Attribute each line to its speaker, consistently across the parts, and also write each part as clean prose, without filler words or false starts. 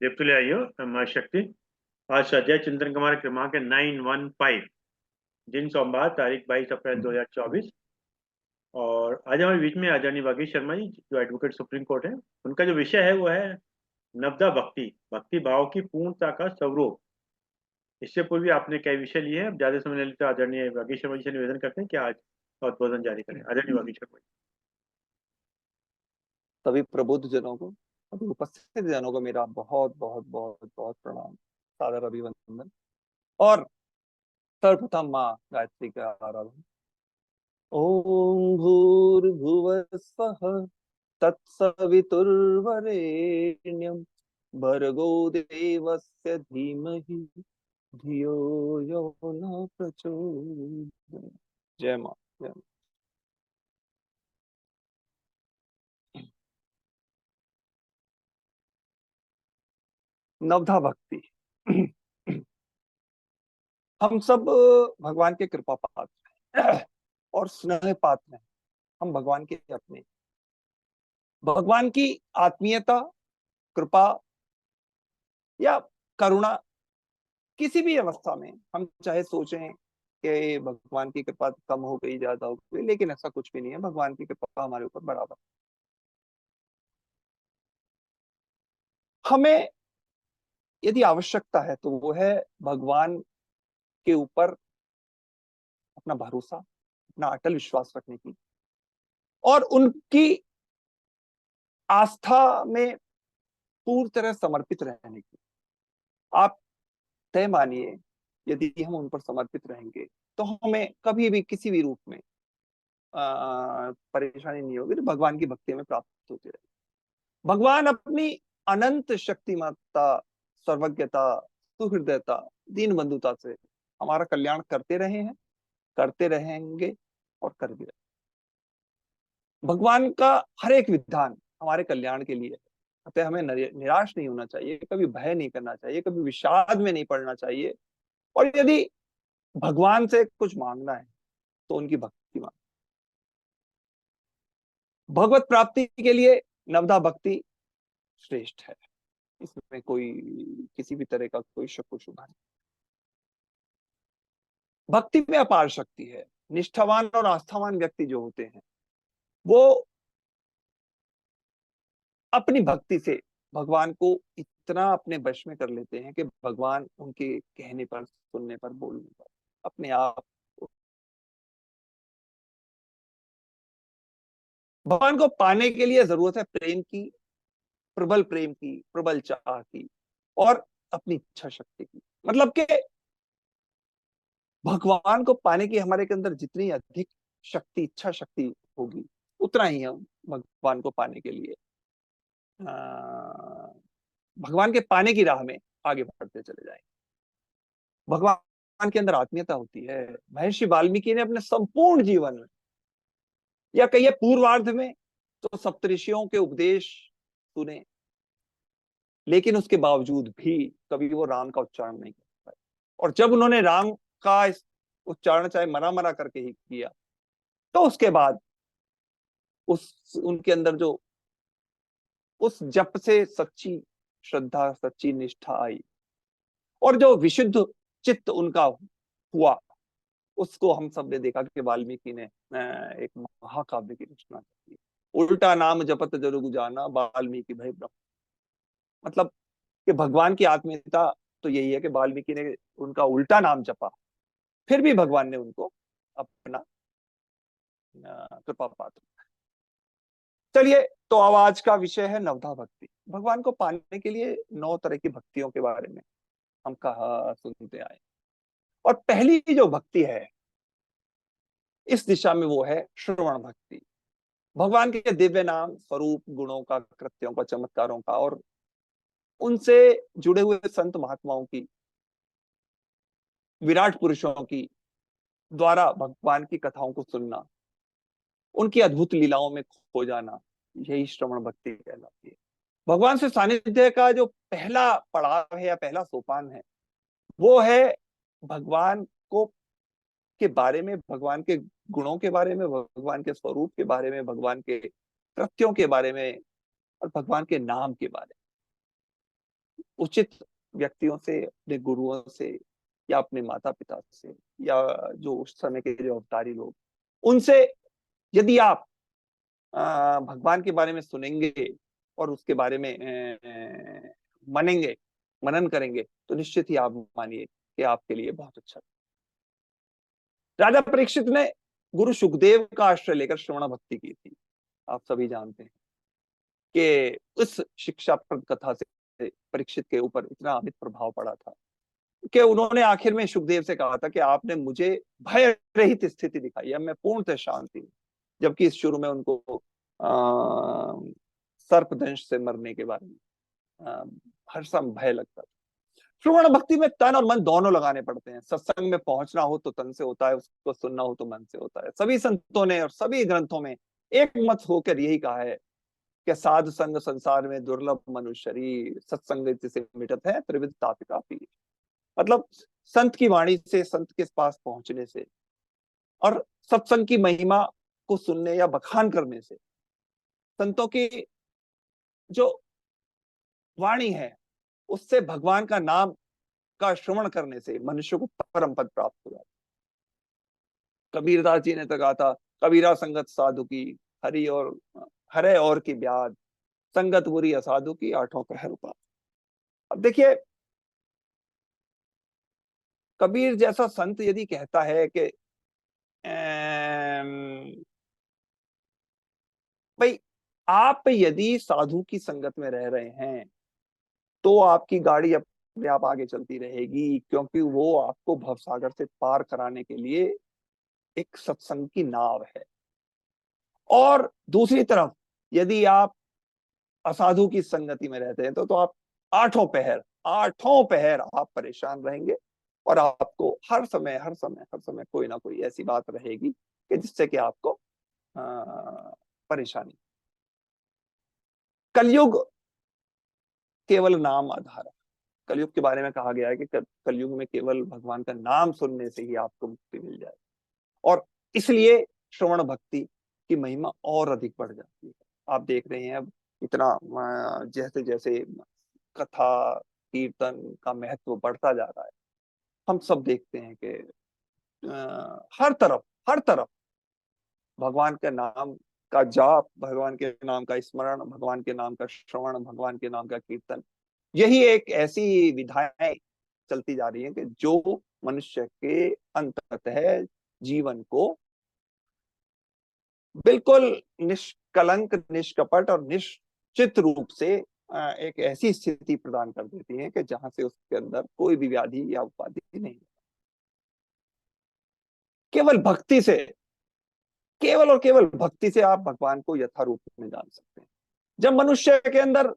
Speaker 1: देवतुल्य आइयो माँ शक्ति। आज स्वाध्याय चिंतन कुमार क्रमांक 915, दिन सोमवार, तारीख 22 अप्रैल 2024। और आज हमारे बीच में आदरणीय वागीश शर्मा जी, जो एडवोकेट सुप्रीम कोर्ट है। उनका जो विषय है वो है नवदा भक्ति, भक्ति भाव की पूर्णता का स्वरूप। इससे पूर्व आपने कई विषय लिए हैं। अब ज्यादा समय नहीं लेते, आदरणीय वागीश शर्मा जी से निवेदन करते हैं कि आज उद्बोधन जारी करें। आदरणीय वागीश शर्मा
Speaker 2: सभी प्रबुद्ध जनों को, सभी उपस्थित जनों को मेरा बहुत बहुत बहुत बहुत प्रणाम, सादर अभिवंदन। और सर्वप्रथम माँ गायत्री का आराधना। ओम भूर्भुवः स्वः तत्सवितुर्वरेण्यं भर्गो देवस्य धीमहि धियो यो न प्रचोदयात्। जय माँ, जय माँ। नवधा भक्ति। हम सब भगवान के कृपा पात्र हैं और स्नेह पात्र हैं। हम भगवान के अपने, भगवान की आत्मीयता, कृपा या करुणा किसी भी अवस्था में हम चाहे सोचें कि भगवान की कृपा कम हो गई, ज्यादा हो गई, लेकिन ऐसा कुछ भी नहीं है। भगवान की कृपा हमारे ऊपर बराबर। हमें यदि आवश्यकता है तो वो है भगवान के ऊपर अपना भरोसा, अपना अटल विश्वास रखने की और उनकी आस्था में पूरी तरह समर्पित रहने की। आप तय मानिए, यदि हम उन पर समर्पित रहेंगे तो हमें कभी भी किसी भी रूप में परेशानी नहीं होगी, तो भगवान की भक्ति में प्राप्त होती रहेगी। भगवान अपनी अनंत शक्तिमत्ता, सर्वज्ञता, सुहृदयता, दीन बंधुता से हमारा कल्याण करते रहे हैं, करते रहेंगे और कर भी रहे। भगवान का हर एक विधान हमारे कल्याण के लिए है। अतः हमें निराश नहीं होना चाहिए, कभी भय नहीं करना चाहिए, कभी विषाद में नहीं पड़ना चाहिए। और यदि भगवान से कुछ मांगना है तो उनकी भक्ति मांग। भगवत प्राप्ति के लिए नवधा भक्ति श्रेष्ठ है, इसमें कोई किसी भी तरह का कोई शक शुबा नहीं। भक्ति में अपार शक्ति है। निष्ठावान और आस्थावान व्यक्ति जो होते हैं वो अपनी भक्ति से भगवान को इतना अपने वश में कर लेते हैं कि भगवान उनके कहने पर, सुनने पर, बोलने पर अपने आप भगवान को पाने के लिए जरूरत है प्रेम की, प्रेम की, प्रबल चाह की और अपनी इच्छा शक्ति की। मतलब कि भगवान को पाने की हमारे के अंदर जितनी अधिक शक्ति, इच्छा शक्ति होगी, उतना ही हम भगवान को पाने के लिए भगवान के पाने की राह में आगे बढ़ते चले जाएंगे। भगवान के अंदर आत्मीयता होती है। महर्षि वाल्मीकि ने अपने संपूर्ण जीवन में या कहिए पूर्वार्ध में तो सप्तऋषियों के उपदेश सुने, लेकिन उसके बावजूद भी कभी वो राम का उच्चारण नहीं कर पाए। और जब उन्होंने राम का उच्चारण चाहे मरा मरा करके ही किया, तो उसके बाद उस उनके अंदर जो उस जप से सच्ची श्रद्धा, सच्ची निष्ठा आई और जो विशुद्ध चित्त उनका हुआ, उसको हम सब ने देखा कि वाल्मीकि ने एक महाकाव्य की रचना की। उल्टा नाम जपत जरुग जाना, वाल्मीकि भय ब्रह्म। मतलब कि भगवान की आत्मीयता तो यही है कि वाल्मीकि ने उनका उल्टा नाम जपा, फिर भी भगवान ने उनको अपना कृपा पात्र। चलिए, तो अब आज का विषय है नवधा भक्ति। भगवान को पाने के लिए 9 तरह की भक्तियों के बारे में हम कहा सुनते आए। और पहली जो भक्ति है इस दिशा में वो है श्रवण भक्ति। भगवान के दिव्य नाम, स्वरूप, गुणों का, कृत्यों का, चमत्कारों का और उनसे जुड़े हुए संत महात्माओं की, विराट पुरुषों की द्वारा भगवान की कथाओं को सुनना, उनकी अद्भुत लीलाओं में खो जाना, यही श्रवण भक्ति कहलाती है। भगवान से सानिध्य का जो पहला पड़ाव है या पहला सोपान है, वो है भगवान को के बारे में, भगवान के गुणों के बारे में, भगवान के स्वरूप के बारे में, भगवान के कृत्यों के बारे में और भगवान के नाम के बारे उचित व्यक्तियों से, अपने गुरुओं से, या अपने माता पिता से, या जो उस समय के जो अवतारी लोग, उनसे यदि आप भगवान के बारे में सुनेंगे और उसके बारे में मनेंगे, मनन करेंगे, तो निश्चित ही आप मानिए कि आपके लिए बहुत अच्छा। राजा परीक्षित ने गुरु सुखदेव का आश्रय लेकर श्रवण भक्ति की थी। आप सभी जानते हैं कि उस शिक्षाप्रद कथा से परीक्षित के ऊपर इतना अमित प्रभाव पड़ा था कि उन्होंने आखिर में सुखदेव से कहा था कि आपने मुझे भय रहित स्थिति दिखाई है, मैं पूर्णतः शांति हूं। जबकि इस शुरू में उनको सर्पदंश से मरने के बारे में हर समय भय लगता था। श्रवण भक्ति में तन और मन दोनों लगाने पड़ते हैं। सत्संग में पहुंचना हो तो तन से होता है, उसको सुनना हो तो मन से होता है। सभी संतों ने और सभी ग्रंथों में एक मत होकर यही कहा है कि साध संग संसार में दुर्लभ मनुष्य शरीर, सत्संग से मिटत है त्रिविध तापिका पीर। मतलब संत की वाणी से, संत के पास पहुंचने से और सत्संग की महिमा को सुनने या बखान करने से, संतों की जो वाणी है उससे, भगवान का नाम का श्रवण करने से मनुष्य को परम पद प्राप्त हो जाता है। कबीरदास जी ने तो कहा था, कबीरा संगत साधु की हरि और हरे और की ब्याद, संगत बुरी असाधु की आठों पहर उपास। अब देखिए, कबीर जैसा संत यदि कहता है कि भाई आप यदि साधु की संगत में रह रहे हैं तो आपकी गाड़ी अपने आप आगे चलती रहेगी, क्योंकि वो आपको भवसागर से पार कराने के लिए एक सत्संग की नाव है। और दूसरी तरफ यदि आप असाधु की संगति में रहते हैं तो आप आठों पहर आप परेशान रहेंगे, और आपको हर समय कोई ना कोई ऐसी बात रहेगी कि जिससे कि आपको परेशानी। कलयुग केवल नाम आधार है। कलयुग के बारे में कहा गया है कि कलयुग में केवल भगवान का नाम सुनने से ही आपको मुक्ति मिल जाए, और इसलिए श्रवण भक्ति की महिमा और अधिक बढ़ जाती है। आप देख रहे हैं अब इतना जैसे जैसे कथा कीर्तन का महत्व बढ़ता जा रहा है, हम सब देखते हैं कि हर तरफ भगवान के नाम का जाप, भगवान के नाम का स्मरण, भगवान के नाम का श्रवण, भगवान के नाम का कीर्तन, यही एक ऐसी विधाएं चलती जा रही है कि जो मनुष्य के अंततः जीवन को बिल्कुल निष्कलंक, निष्कपट और निश्चित रूप से एक ऐसी स्थिति प्रदान कर देती है कि जहां से उसके अंदर कोई भी व्याधि या उपाधि नहीं। केवल भक्ति से, केवल और केवल भक्ति से आप भगवान को यथारूप में जान सकते हैं। जब मनुष्य के अंदर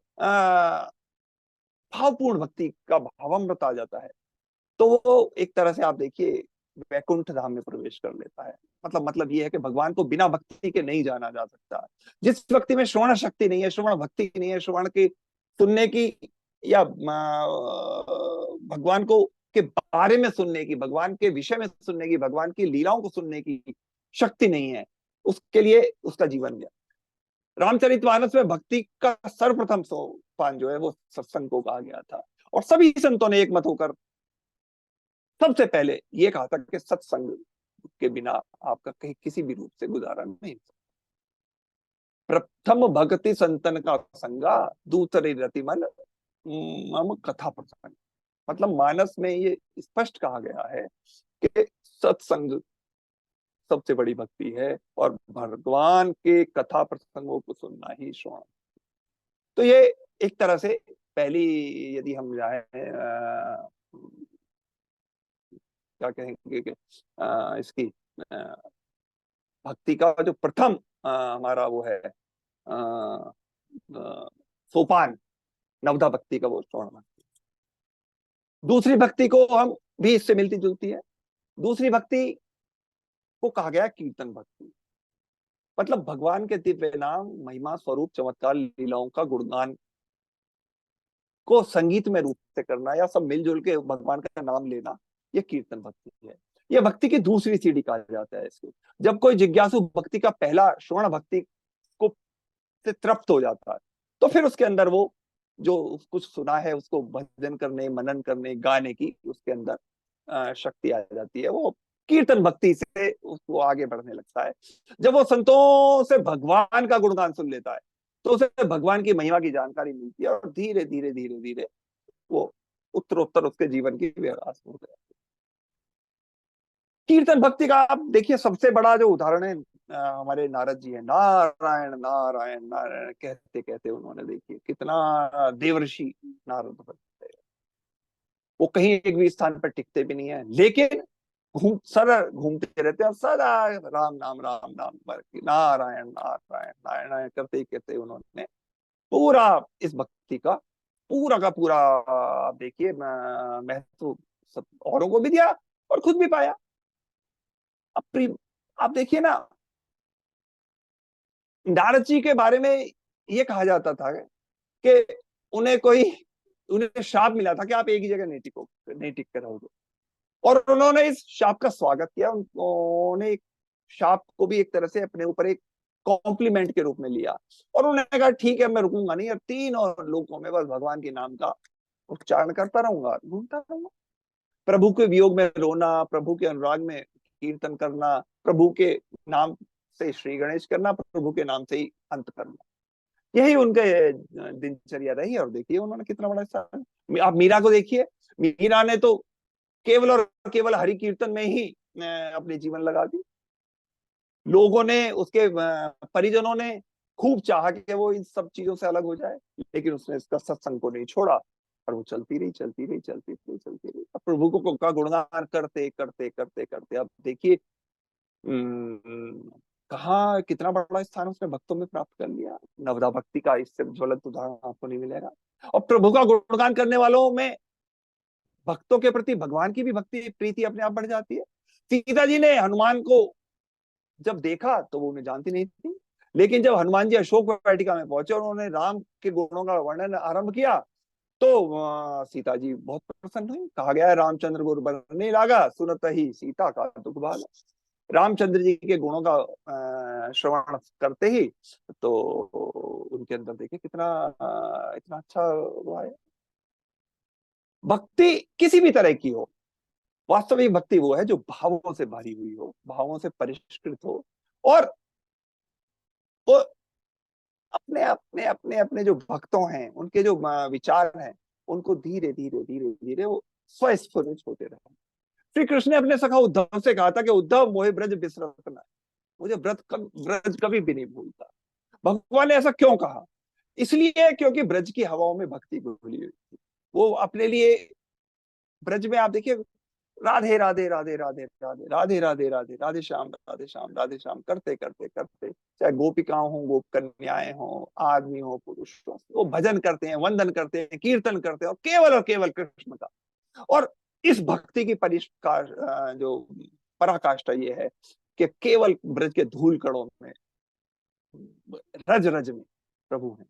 Speaker 2: भावपूर्ण भक्ति का भावामृत आ जाता है तो वो एक तरह से आप देखिए वैकुंठ धाम में प्रवेश कर लेता है। मतलब ये है कि भगवान को बिना भक्ति के नहीं जाना जा सकता। जिस व्यक्ति में श्रवण शक्ति नहीं है, श्रवण भक्ति नहीं है, श्रवण की सुनने की या भगवान को के बारे में सुनने की, भगवान के विषय में सुनने की, भगवान की लीलाओं को सुनने की शक्ति नहीं है, उसके लिए उसका जीवन गया। रामचरितमानस में भक्ति का सर्वप्रथम सोपान जो है वो सत्संग को कहा गया था, और सभी संतों ने एक मत होकर सबसे पहले ये कहा था कि सत्संग के बिना आपका कहीं किसी भी रूप से गुजारा नहीं। प्रथम भक्ति संतन का संगा, दूसरे रति मन मम कथा प्रसंग। मतलब मानस में ये स्पष्ट कहा गया है कि सत्संग सबसे बड़ी भक्ति है और भगवान के कथा प्रसंगों को सुनना ही श्रवण। तो ये एक तरह से पहली, यदि हम जाए क्या कहेंगे कि इसकी भक्ति का जो प्रथम हमारा वो है सोपान, नवधा भक्ति का, वो श्रवण भक्ति। दूसरी भक्ति को हम भी इससे मिलती जुलती है। दूसरी भक्ति को कहा गया कीर्तन भक्ति। मतलब भगवान के दिव्य नाम, महिमा, स्वरूप, चमत्कार, लीलाओं का गुणगान को संगीत में रूप से करना, या सब मिलजुल के भगवान का नाम लेना, ये कीर्तन भक्ति है। ये भक्ति की दूसरी सीढ़ी कहा जाता है इसको। जब कोई जिज्ञासु भक्ति का पहला श्रवण भक्ति को से तृप्त हो जाता है तो फिर उसके अंदर वो जो कुछ सुना है उसको भजन करने, मनन करने, गाने की उसके अंदर शक्ति आ जाती है। वो कीर्तन भक्ति से उसको आगे बढ़ने लगता है। जब वो संतों से भगवान का गुणगान सुन लेता है तो उसे भगवान की महिमा की जानकारी मिलती है, और धीरे धीरे धीरे धीरे वो उत्तरोत्तर उसके जीवन की विकास हो गया। कीर्तन भक्ति का आप देखिए सबसे बड़ा जो उदाहरण है हमारे नारद जी है। नारायण नारायण नारायण कहते कहते उन्होंने देखिए कितना देवर्षि नारद बनते हैं। वो कहीं एक भी स्थान पर टिकते भी नहीं है, लेकिन सदा घूमते रहते हैं, सदा राम नाम नारायण नारायण नारायण करते करते उन्होंने पूरा इस भक्ति का पूरा आप देखिए महत्व सब औरों को भी दिया और खुद भी पाया। अब आप देखिए ना, नारद जी के बारे में ये कहा जाता था कि उन्हें शाप मिला था कि आप एक ही जगह नहीं टिक कर रहोगे, और उन्होंने इस शाप का स्वागत किया। उन्होंने एक शाप को भी एक तरह से अपने ऊपर एक कॉम्प्लीमेंट के रूप में लिया, और उन्होंने कहा ठीक है मैं रुकूंगा नहीं, और 3 और लोगों में बस भगवान के नाम का उच्चारण करता रहूंगा, घूमता रहूंगा। प्रभु के वियोग में रोना, प्रभु के अनुराग में कीर्तन करना, प्रभु के नाम से श्री गणेश करना, प्रभु के नाम से ही अंत करना, यही उनके दिनचर्या रही। और देखिए उन्होंने कितना बड़ा स्थान। आप मीरा को देखिए, मीरा ने तो केवल और केवल हरि कीर्तन में ही अपने जीवन लगा दी। लोगों ने, उसके परिजनों ने खूब चाहा कि वो इन सब चीजों से अलग हो जाए, लेकिन उसने इसका सत्संग को नहीं छोड़ा, और वो चलती रही चलती रही चलती रही चलती रही। अब प्रभु को का गुणगान करते करते करते करते अब देखिए कहाँ कितना बड़ा स्थान उसने भक्तों में प्राप्त कर लिया। नवदा भक्ति का इससे ज्वलंत उदाहरण आपको नहीं मिलेगा। और प्रभु का गुणगान करने वालों में भक्तों के प्रति भगवान की भी भक्ति प्रीति अपने आप बढ़ जाती है। सीता जी ने हनुमान को जब देखा तो वो उन्हें जानती नहीं थी, लेकिन जब हनुमान जी अशोक वाटिका में पहुंचे और उन्होंने राम के गुणों का वर्णन आरंभ किया तो सीता जी बहुत प्रसन्न हुई। कहा गया है रामचंद्र गुरु बरने लागा, सुनत ही सीता का दुख भागा। रामचंद्र जी के गुणों का श्रवण करते ही तो उनके अंदर देखिए कितना इतना अच्छा हुआ है। भक्ति किसी भी तरह की हो, वास्तविक भक्ति वो है जो भावों से भरी हुई हो, भावों से परिष्कृत हो, और वो अपने अपने अपने अपने जो भक्तों हैं उनके जो विचार हैं उनको धीरे धीरे धीरे धीरे वो स्वस्फुरित होते रहे। श्री कृष्ण ने अपने सखा उद्धव से कहा था कि उद्धव मोहे ब्रज बिसरत न, मुझे ब्रज कभी भी नहीं भूलता। भगवान ने ऐसा क्यों कहा? इसलिए क्योंकि ब्रज की हवाओं में भक्ति घुली हुई थी। वो अपने लिए ब्रज में आप देखिए राधे राधे राधे राधे राधे राधे राधे राधे राधे श्याम राधे श्याम राधे श्याम करते करते करते, चाहे गोपिकाओं हो, गोप कन्याएं हो, आदमी हो, पुरुष हो, वो भजन करते हैं, वंदन करते हैं, कीर्तन करते हैं, और केवल कृष्ण का। और इस भक्ति की जो पराकाष्ठा ये है कि केवल ब्रज के धूल कणों में, रज रज में प्रभु है।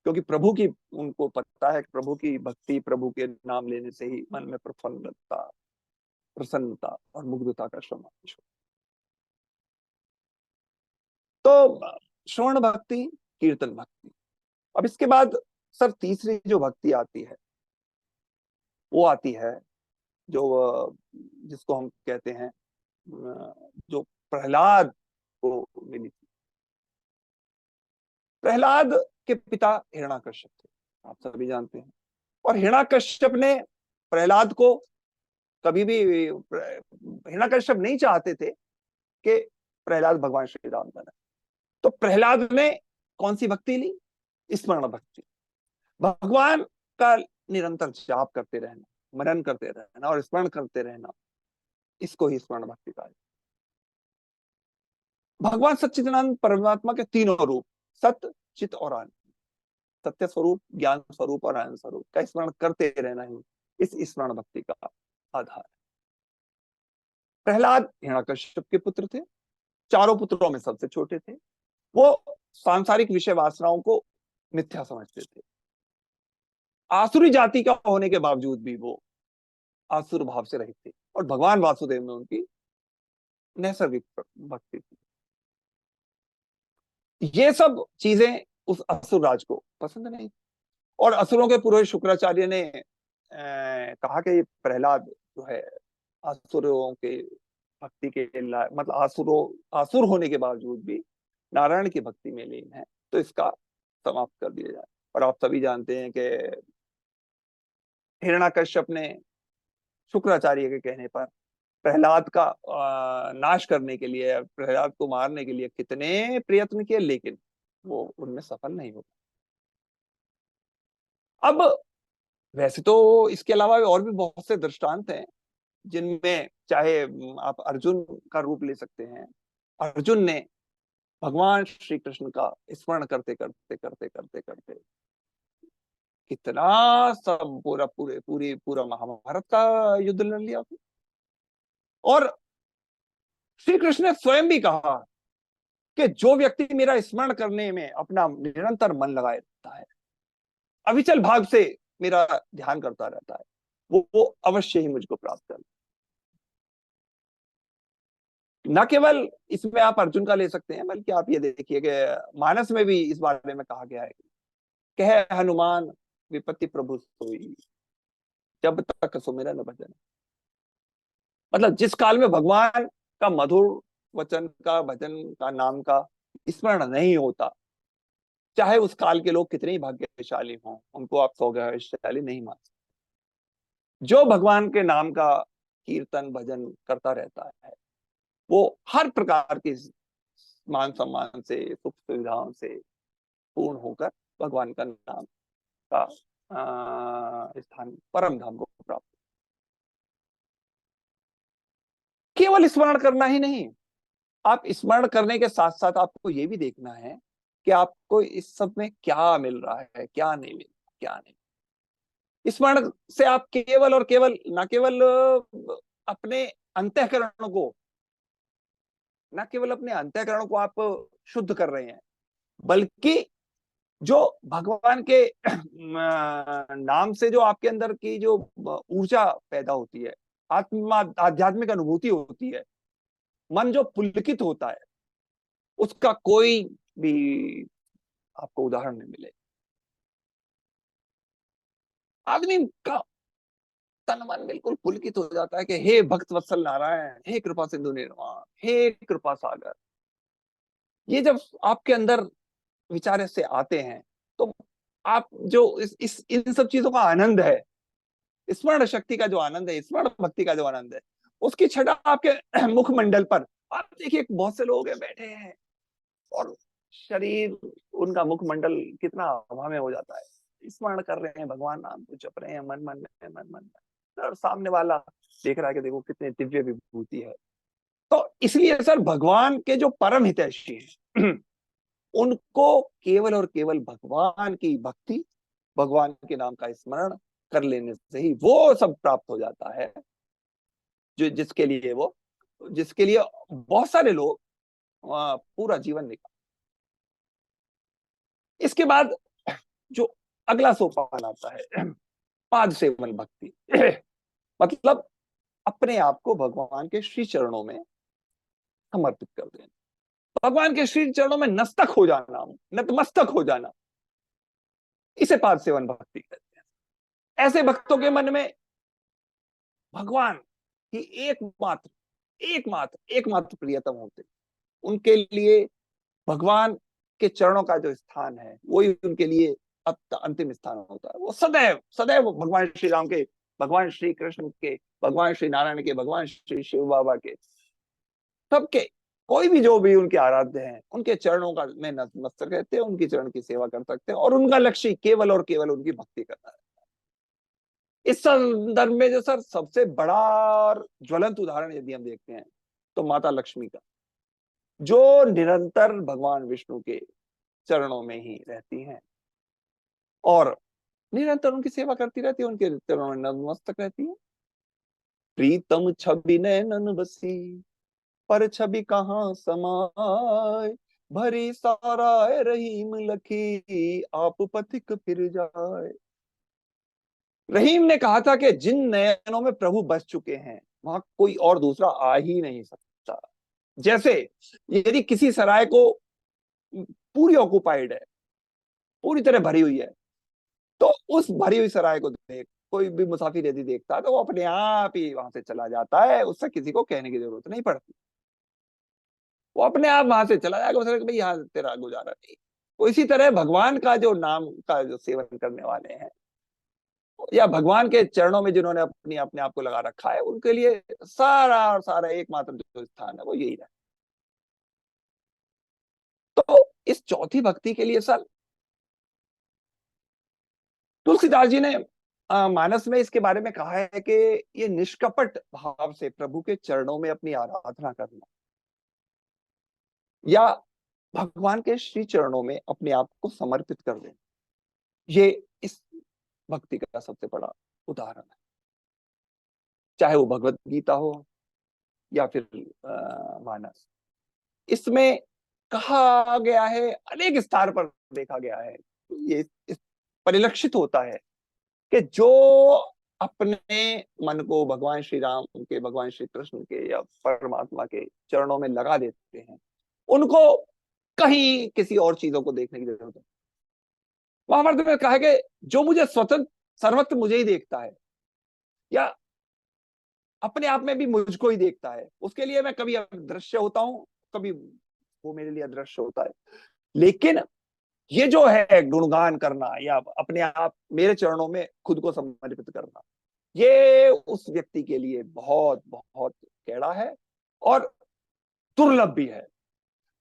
Speaker 2: क्योंकि प्रभु की, उनको पता है कि प्रभु की भक्ति, प्रभु के नाम लेने से ही मन में प्रसन्नता और मुग्धता का समावेश हो। तो श्रवण भक्ति, कीर्तन भक्ति। अब इसके बाद सर तीसरी जो भक्ति आती है वो आती है जो जिसको हम कहते हैं जो प्रहलाद को मिली थी। प्रहलाद के पिता हिरण्याकश्यप थे, आप सभी जानते हैं। और हिरण्याकश्यप ने प्रहलाद को कभी भी, हिरण्याकश्यप नहीं चाहते थे कि प्रहलाद भगवान श्री राम बने। तो प्रहलाद ने कौन सी भक्ति ली? स्मरण भक्ति। भगवान का निरंतर जाप करते रहना, मनन करते रहना और स्मरण करते रहना, इसको ही स्मरण भक्ति कहा। भगवान सच्चिदानंद परमात्मा के तीनों रूप, सत्य, चित और आनंद, सत्य स्वरूप, ज्ञान स्वरूप और आनंद स्वरूप का स्मरण करते रहना ही इस स्मरण भक्ति का आधार है। प्रहलाद हिरण्याकश्यप के पुत्र थे, चारों पुत्रों में सबसे छोटे थे। वो सांसारिक विषय वासनाओं को मिथ्या समझते थे। आसुरी जाति का होने के बावजूद भी वो आसुर भाव से रहित थे, और भगवान वासुदेव में उनकी नैसर्गिक भक्ति थी। ये सब चीजें उस असुर राज को पसंद नहीं। और असुरों के पुरोहित शुक्राचार्य ने कहा कि ये प्रहलाद जो है असुरों के भक्ति के मतलब आसुर होने के बावजूद भी नारायण की भक्ति में लीन है, तो इसका समाप्त कर दिया जाए। और आप सभी जानते हैं कि हिरण्याकश्यप ने शुक्राचार्य के कहने पर प्रहलाद का नाश करने के लिए, प्रहलाद को मारने के लिए कितने प्रयत्न किए, लेकिन वो उनमें सफल नहीं हो। अब वैसे तो इसके अलावा और भी बहुत से दृष्टांत हैं, जिनमें चाहे आप अर्जुन का रूप ले सकते हैं। अर्जुन ने भगवान श्री कृष्ण का स्मरण करते करते करते करते करते कितना सब पूरा महाभारत का युद्ध लड़ लिया। और श्री कृष्ण ने स्वयं भी कहा कि जो व्यक्ति मेरा स्मरण करने में अपना निरंतर मन लगाए रहता है, अविचल भाव से मेरा ध्यान करता रहता है, वो अवश्य ही मुझको प्राप्त कर। न केवल इसमें आप अर्जुन का ले सकते हैं, बल्कि आप ये देखिए कि मानस में भी इस बारे में कहा गया है, कह हनुमान विपत्ति प्रभु सोई, जब तक सुमिरन भजन। मतलब जिस काल में भगवान का मधुर वचन का, भजन का, नाम का स्मरण नहीं होता, चाहे उस काल के लोग कितने ही भाग्यशाली हों, उनको आप सौभाग्यशाली नहीं मान सकते। जो भगवान के नाम का कीर्तन भजन करता रहता है, वो हर प्रकार की मान सम्मान से, सुख सुविधाओं से पूर्ण होकर भगवान का नाम का स्थान, परम धाम को प्राप्त। केवल स्मरण करना ही नहीं, आप स्मरण करने के साथ साथ आपको ये भी देखना है कि आपको इस सब में क्या मिल रहा है, क्या नहीं मिल रहा, क्या नहीं। स्मरण से आप केवल और केवल न केवल अपने अंतःकरण को न केवल अपने अंतःकरण को आप शुद्ध कर रहे हैं, बल्कि जो भगवान के नाम से जो आपके अंदर की जो ऊर्जा पैदा होती है, आध्यात्मिक अनुभूति होती है, मन जो पुलकित होता है, उसका कोई भी आपको उदाहरण नहीं मिले। आदमी का तन मन बिल्कुल पुलकित हो जाता है कि हे भक्त वत्सल नारायण, हे कृपा सिंधु निर्वाण, हे कृपा सागर। ये जब आपके अंदर विचार से आते हैं, तो आप जो इस इन सब चीजों का आनंद है, स्मरण शक्ति का जो आनंद है, स्मरण भक्ति का जो आनंद है, उसकी छटा आपके मुखमंडल पर। आप देखिए बहुत से लोग हैं बैठे हैं और शरीर, उनका मुखमंडल कितना हवा में हो जाता है, स्मरण कर रहे हैं, भगवान नाम को जप रहे हैं मन मन में, मन मन में, और सामने वाला देख रहा है कि देखो कितने दिव्य विभूति है। तो इसलिए सर, भगवान के जो परम हितैषी हैं उनको केवल और केवल भगवान की भक्ति, भगवान के नाम का स्मरण कर लेने से ही वो सब प्राप्त हो जाता है, जो जिसके लिए बहुत सारे लोग पूरा जीवन निकाल। इसके बाद जो अगला सोपान आता है, पाद सेवन भक्ति। मतलब अपने आप को भगवान के श्री चरणों में समर्पित कर देना, भगवान के श्री चरणों में नस्तक हो जाना, नतमस्तक हो जाना, इसे पाद सेवन भक्ति कहते हैं। ऐसे भक्तों के मन में भगवान की एकमात्र प्रियतम होते, उनके लिए भगवान के चरणों का जो स्थान है, वही उनके लिए अंतिम स्थान होता है। वो सदैव सदैव भगवान श्री राम के, भगवान श्री कृष्ण के, भगवान श्री नारायण के, भगवान श्री शिव बाबा के, सबके, कोई भी जो भी उनके आराध्य हैं, उनके चरणों का में नतमस्तक रहते हैं, उनकी चरण की सेवा कर सकते हैं, और उनका लक्ष्य केवल और केवल उनकी भक्ति करना है। इस संदर्भ में जो सर सबसे बड़ा और ज्वलंत उदाहरण यदि हम देखते हैं, तो माता लक्ष्मी का, जो निरंतर भगवान विष्णु के चरणों में ही रहती हैं और निरंतर उनकी सेवा करती रहती है, उनके चरणों में नतमस्तक रहती है। प्रीतम छवि नैनन बसी, पर छवि कहाँ समाए, भरी साराय रहीम लखी, आप पथिक फिर जाए। रहीम ने कहा था कि जिन नयनों में प्रभु बस चुके हैं, वहां कोई और दूसरा आ ही नहीं सकता। जैसे यदि किसी सराय को पूरी ऑक्युपाइड है, पूरी तरह भरी हुई है, तो उस भरी हुई सराय को देख कोई भी मुसाफिर यदि देखता है तो वो अपने आप ही वहां से चला जाता है, उससे किसी को कहने की जरूरत नहीं पड़ती। वो अपने आप वहां से चला जाएगा, उसने भाई यहाँ तेरा गुजारा नहीं। तो इसी तरह भगवान का जो नाम का जो सेवन करने वाले हैं, या भगवान के चरणों में जिन्होंने अपने आप को लगा रखा है, उनके लिए सारा और सारा एकमात्र जो स्थान है वो यही है। तो इस चौथी भक्ति के लिए सर तुलसीदास जी ने मानस में इसके बारे में कहा है कि ये निष्कपट भाव से प्रभु के चरणों में अपनी आराधना करना, या भगवान के श्री चरणों में अपने आप को समर्पित कर देना, ये इस भक्ति का सबसे बड़ा उदाहरण है। चाहे वो भगवत गीता हो या फिर मानस, इसमें कहा गया है, अनेक स्थान पर देखा गया है, ये इस परिलक्षित होता है कि जो अपने मन को भगवान श्री राम के, भगवान श्री कृष्ण के या परमात्मा के चरणों में लगा देते हैं, उनको कहीं किसी और चीजों को देखने की जरूरत है। महाभारत में कहा है कि जो मुझे स्वतंत्र सर्वत्र मुझे ही देखता है, या अपने आप में भी मुझको ही देखता है, उसके लिए मैं कभी अदृश्य होता हूं, कभी वो मेरे लिए अदृश्य होता है। लेकिन ये जो है गुणगान करना या अपने आप मेरे चरणों में खुद को समर्पित करना, ये उस व्यक्ति के लिए बहुत बहुत कैड़ा है और दुर्लभ भी है।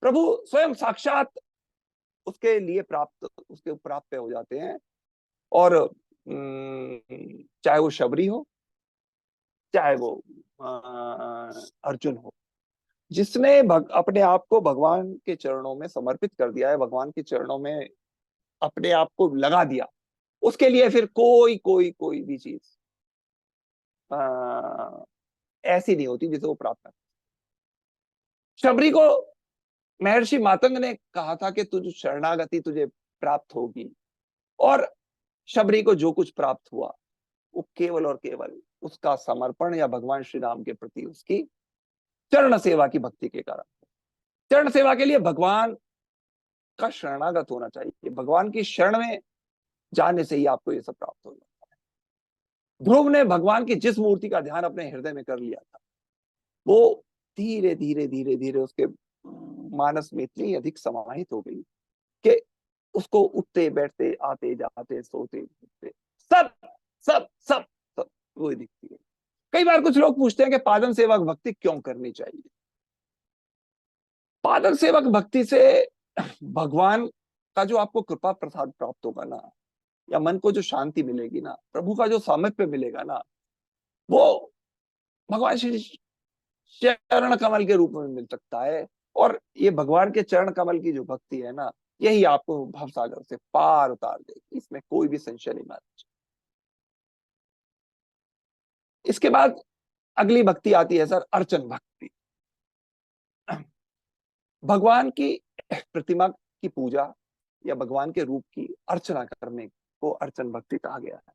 Speaker 2: प्रभु स्वयं साक्षात उसके लिए प्राप्त, उसके प्राप्त हो जाते हैं। और चाहे वो शबरी हो, चाहे वो अर्जुन हो, जिसने अपने आप को भगवान के चरणों में समर्पित कर दिया है, भगवान के चरणों में अपने आप को लगा दिया, उसके लिए फिर कोई कोई कोई भी चीज ऐसी नहीं होती जिसे वो प्राप्त कर। शबरी को महर्षि मातंग ने कहा था कि तुझ शरणागति तुझे प्राप्त होगी, और शबरी को जो कुछ प्राप्त हुआ वो केवल और केवल उसका समर्पण या भगवान श्री राम के प्रति उसकी चरण सेवा की भक्ति के कारण। चरण सेवा के लिए भगवान का शरणागत होना चाहिए, भगवान की शरण में जाने से ही आपको ये सब प्राप्त हो जाता है। ध्रुव ने भगवान की जिस मूर्ति का ध्यान अपने हृदय में कर लिया था, वो धीरे धीरे धीरे धीरे उसके मानस में इतनी अधिक समाहित हो गई कि उसको उठते बैठते आते जाते सोते उठते सब सब सब सब वो दिखती है। कई बार कुछ लोग पूछते हैं कि पादन सेवक भक्ति क्यों करनी चाहिए। पादन सेवक भक्ति से भगवान का जो आपको कृपा प्रसाद प्राप्त होगा ना, या मन को जो शांति मिलेगी ना, प्रभु का जो सामिप्य मिलेगा ना, वो भगवान श्री चरण कमल के रूप में मिल सकता है। और ये भगवान के चरण कमल की जो भक्ति है ना, यही आपको भवसागर से पार उतार देगी, इसमें कोई भी संशय नहीं मानना चाहिए। इसके बाद अगली भक्ति आती है सर, अर्चन भक्ति। भगवान की प्रतिमा की पूजा या भगवान के रूप की अर्चना करने को अर्चन भक्ति कहा गया है।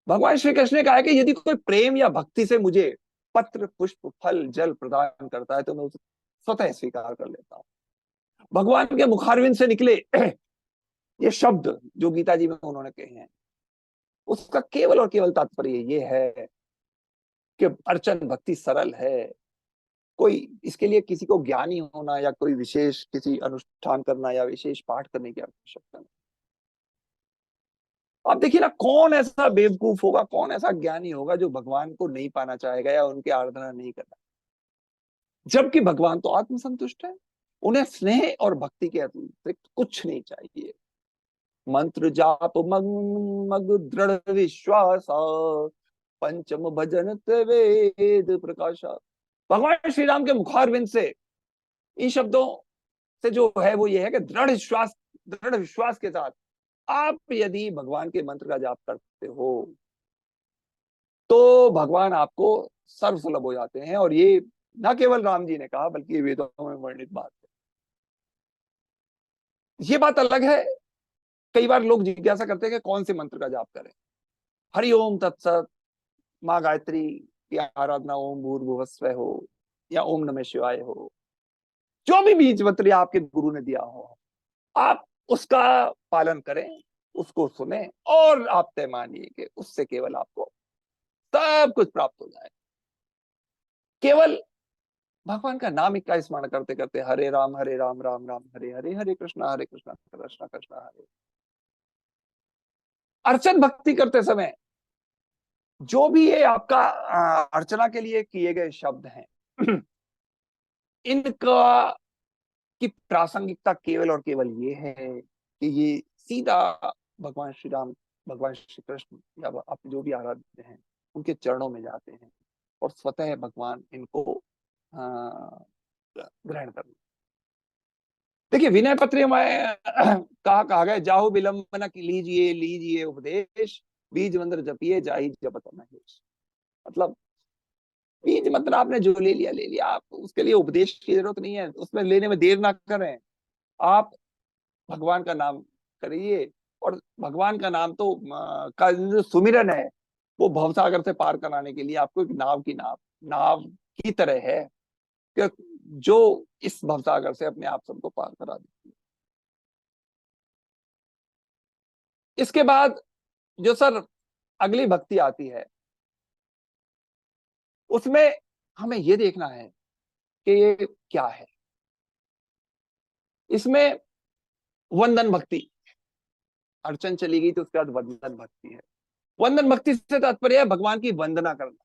Speaker 2: भगवान श्री कृष्ण ने कहा है कि यदि कोई प्रेम या भक्ति से मुझे पत्र पुष्प फल जल प्रदान करता है तो मैं उसे स्वतः स्वीकार कर लेता हूं। भगवान के मुखारविंद से निकले ये शब्द जो गीता जी में उन्होंने कहे हैं, उसका केवल और केवल तात्पर्य ये है कि अर्चन भक्ति सरल है। कोई इसके लिए किसी को ज्ञानी होना या कोई विशेष किसी अनुष्ठान करना या विशेष पाठ करने की आवश्यकता नहीं। आप देखिए ना, कौन ऐसा बेवकूफ होगा, कौन ऐसा ज्ञानी होगा जो भगवान को नहीं पाना चाहेगा या उनकी आराधना नहीं करना, जबकि भगवान तो आत्मसंतुष्ट है। उन्हें स्नेह और भक्ति के अतिरिक्त कुछ नहीं चाहिए। मंत्र जाप मग मग दृढ़ विश्वास, पंचम भजन वेद प्रकाशा। भगवान श्री राम के मुखारविंद से इन शब्दों से जो है वो ये है कि दृढ़ विश्वास के साथ आप यदि भगवान के मंत्र का जाप करते हो तो भगवान आपको सर्वसुलभ हो जाते हैं। और ये न केवल राम जी ने कहा बल्कि वेदों में वर्णित बात है। ये बात अलग है, कई बार लोग जिज्ञासा करते हैं कि कौन से मंत्र का जाप करें। हरि ओम तत्सत, माँ गायत्री की आराधना ओम भूर्भुवस्सुवः हो या ओम नमः शिवाय हो, जो भी बीज मंत्र आपके गुरु ने दिया हो आप उसका पालन करें। उसको सुने और आप तय मानिए कि उससे केवल आपको सब कुछ प्राप्त हो जाए। केवल भगवान का नाम का स्मरण करते करते हरे राम राम राम हरे हरे, हरे कृष्णा कृष्णा कृष्णा हरे। अर्चन भक्ति करते समय जो भी ये आपका अर्चना के लिए किए गए शब्द हैं इनका की प्रासंगिकता केवल और केवल ये है कि ये सीधा भगवान श्री राम, भगवान श्री कृष्ण या आप जो भी आराध्य हैं उनके चरणों में जाते हैं और स्वतः भगवान इनको ग्रहण कर। देखिए विनय पत्र में कहा गया, जाहो विलंबन की लीजिए लीजिए उपदेश, बीज मंत्र जपिए जाहि जपत महेश। मतलब बीज मंत्र आपने जो ले लिया, आप उसके लिए उपदेश की जरूरत नहीं है, उसमें लेने में देर ना करें। आप भगवान का नाम करिए, और भगवान का नाम तो का जो सुमिरन है वो भवसागर से पार कराने के लिए आपको एक नाव की तरह है कि जो इस भवसागर से अपने आप सबको पार करा देती है। इसके बाद जो सर अगली भक्ति आती है उसमें हमें ये देखना है कि ये क्या है। इसमें वंदन भक्ति, अर्चन चली गई तो उसके बाद वंदन भक्ति है। वंदन भक्ति से तात्पर्य है भगवान की वंदना करना,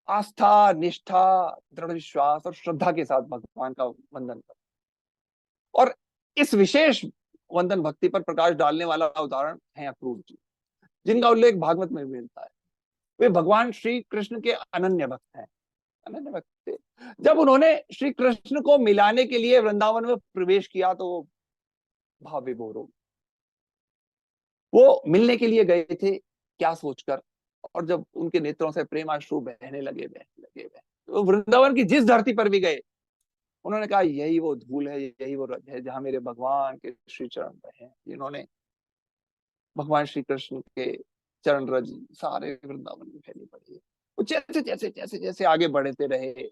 Speaker 2: आस्था निष्ठा दृढ़ विश्वास और श्रद्धा के साथ भगवान का वंदन करना। और इस विशेष वंदन भक्ति पर प्रकाश डालने वाला उदाहरण है अक्रूर जी, जिनका उल्लेख भागवत में भी मिलता है। वे भगवान श्री कृष्ण के अनन्य भक्त हैं, अनन्य भक्त थे। जब उन्होंने श्री कृष्ण को मिलाने के लिए वृंदावन में प्रवेश किया तो वो भाव विभोर हो, वो मिलने के लिए गए थे क्या सोचकर, और जब उनके नेत्रों से प्रेमाश्रु बहने लगे तो वृंदावन की जिस धरती पर भी गए उन्होंने कहा यही वो धूल है, यही वो रज है जहां मेरे भगवान के श्री चरण रहे। जिन्होंने भगवान श्री कृष्ण के चरण रज सारे वृंदावन में फैली पड़ी है। वो जैसे जैसे जैसे जैसे आगे बढ़ते रहे,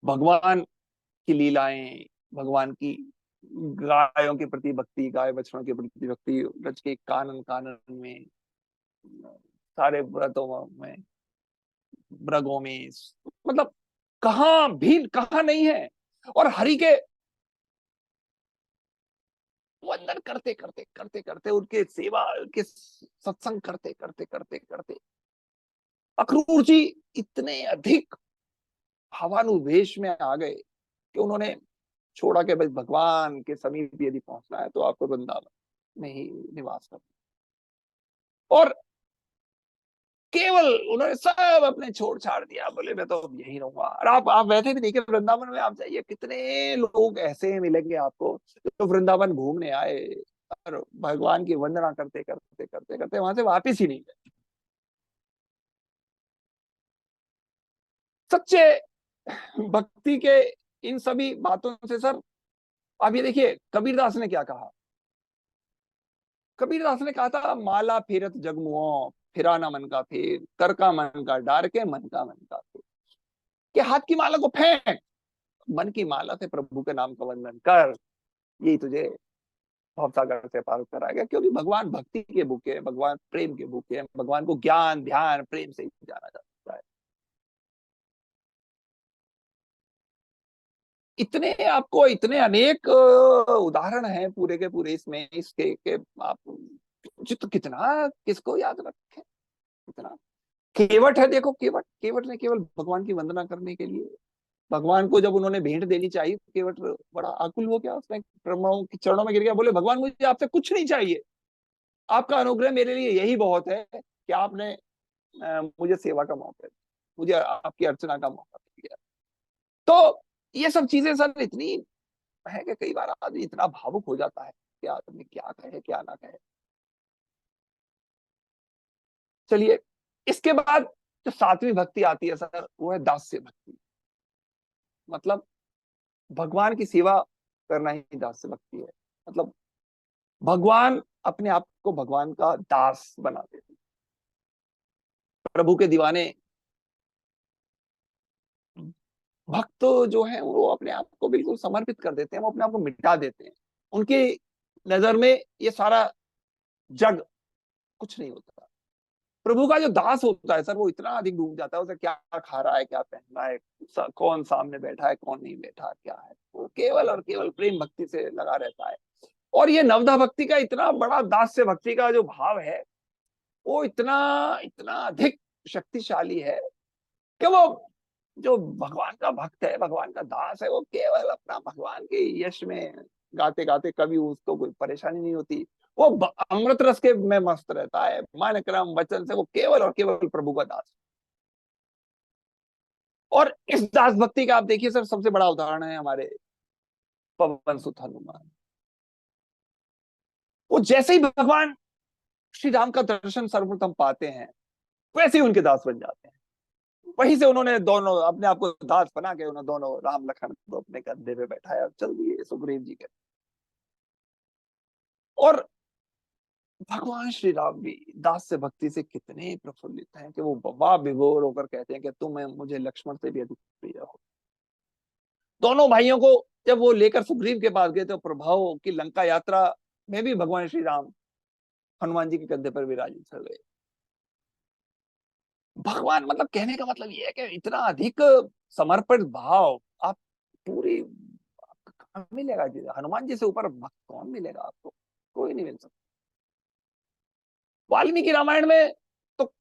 Speaker 2: भगवान की लीलाएं, भगवान की गायों के प्रति भक्ति, गाय बछड़ों के प्रति भक्ति, रज के कानन कानन में, सारे व्रतों में, ब्रगों में, मतलब कहाँ भी कहाँ नहीं है। और हरि के वंदन करते करते करते करते, उनके सेवा, उनके सत्संग करते करते करते करते अक्रूर जी इतने अधिक भावानुवेश में आ गए कि उन्होंने छोड़ा कि बस भगवान के समीप यदि पहुंचना है तो आपको वृंदावन में ही निवास करना। और केवल उन्होंने सब अपने छोड़ छाड़ दिया, बोले मैं तो यही रहूंगा। और आप वैसे भी देखिए वृंदावन में आप जाइए, कितने लोग ऐसे मिलेंगे आपको जो वृंदावन घूमने आए और भगवान की वंदना करते करते करते करते वहां से वापिस ही नहीं गए। सच्चे भक्ति के इन सभी बातों से सर आप ये देखिए कबीरदास ने क्या कहा। कबीरदास ने कहा था, माला फेरत जगमुओ फिरा ना मन का फेर, कर का मन का डार के मन का मन का फेर। कि हाथ की माला को फेंक, मन की माला से प्रभु के नाम का वंदन कर, यही तुझे भवसागर से पार कराएगा। क्योंकि भगवान भक्ति के भूखे हैं, भगवान प्रेम के भूखे हैं, भगवान को ज्ञान ध्यान प्रेम से ही जाना जा सकता है। इतने आपको इतने अनेक उदाहरण हैं पूरे के पूरे इसमें, इसके के आप कितना किसको याद रखें। कितना केवट है, देखो केवट, केवट ने केवल भगवान की वंदना करने के लिए, भगवान को जब उन्होंने भेंट देनी चाहिए, केवट बड़ा आकुल हो गया, उसने प्रभु के चरणों में गिर गया, बोले भगवान मुझे आपसे कुछ नहीं चाहिए, आपका अनुग्रह मेरे लिए यही बहुत है कि आपने मुझे सेवा का मौका दिया, मुझे आपकी अर्चना का मौका दिया। तो ये सब चीजें सर इतनी है कि कई बार आदमी इतना भावुक हो जाता है कि आदमी क्या कहे क्या ना कहे। चलिए, इसके बाद जो सातवीं भक्ति आती है सर वो है दास्य भक्ति। मतलब भगवान की सेवा करना ही दास्य भक्ति है। मतलब भगवान अपने आप को भगवान का दास बना देते, प्रभु के दीवाने भक्त जो है वो अपने आप को बिल्कुल समर्पित कर देते हैं, वो अपने आप को मिटा देते हैं, उनके नजर में ये सारा जग कुछ नहीं होता। प्रभु का जो दास होता है सर, वो इतना अधिक डूब जाता है, उसे क्या खा रहा है, क्या पहन रहा है, कौन सामने बैठा है, कौन नहीं बैठा, क्या है, वो केवल और केवल प्रेम भक्ति से लगा रहता है। और ये नवधा भक्ति का इतना बड़ा, दास्य भक्ति का जो भाव है, वो इतना इतना अधिक शक्तिशाली है कि वो जो भगवान का भक्त है, भगवान का दास है, वो केवल अपना भगवान के यश में गाते गाते कभी उसको कोई परेशानी नहीं होती। वो अमृत रस के में मस्त रहता है, मन क्रम वचन से वो केवल और केवल प्रभु का दास। और इस दास भक्ति का आप देखिए सर, सबसे बड़ा उदाहरण है हमारे पवन सुत हनुमान। वो जैसे ही भगवान श्री राम का दर्शन सर्वप्रथम पाते हैं, वैसे ही उनके दास बन जाते हैं। वहीं से उन्होंने दोनों अपने आप को दास बना के उन्होंने दोनों राम लखन को अपने कंधे पे बैठाया, चल दिए सुग्रीव जी के। और भगवान श्री राम भी दास से भक्ति से कितने प्रफुल्लित हैं कि वो बवा विभोर होकर कहते हैं कि तुम मुझे लक्ष्मण से भी अधिक प्रिय हो। दोनों भाइयों को जब वो लेकर सुग्रीव के पास गए तो प्रभाव की लंका यात्रा में भी भगवान श्री राम हनुमान जी के कंधे पर विराजित हो गए। भगवान, मतलब कहने का मतलब ये है कि इतना अधिक समर्पित भाव आप पूरी कहाँ मिलेगा जी? हनुमान जी से ऊपर भक्त कौन मिलेगा आपको? कोई नहीं मिल सकता। वाल्मीकि रामायण में तो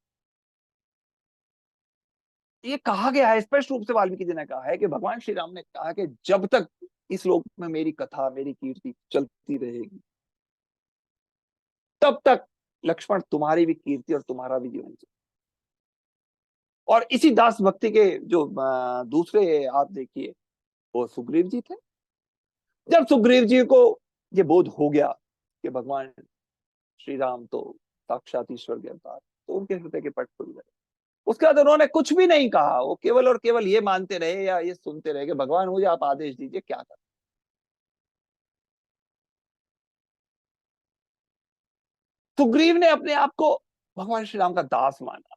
Speaker 2: ये कहा गया है, स्पष्ट रूप से वाल्मीकि जी ने कहा है कि भगवान श्री राम ने कहा कि जब तक इस लोक में मेरी कथा, मेरी कीर्ति चलती रहेगी, तब तक लक्ष्मण तुम्हारी भी कीर्ति और तुम्हारा भी जीवन चलेगा। और इसी दास भक्ति के जो दूसरे आप देखिए, वो सुग्रीव जी थे। जब सुग्रीव जी को ये बोध हो गया कि भगवान श्री राम तो साक्षात ईश्वर के अवतार, तो उनके हृदय के पट खुल गए। उसके बाद उन्होंने कुछ भी नहीं कहा, वो केवल और केवल ये मानते रहे या ये सुनते रहे कि भगवान मुझे आप आदेश दीजिए क्या कर। सुग्रीव ने अपने आप को भगवान श्री राम का दास माना।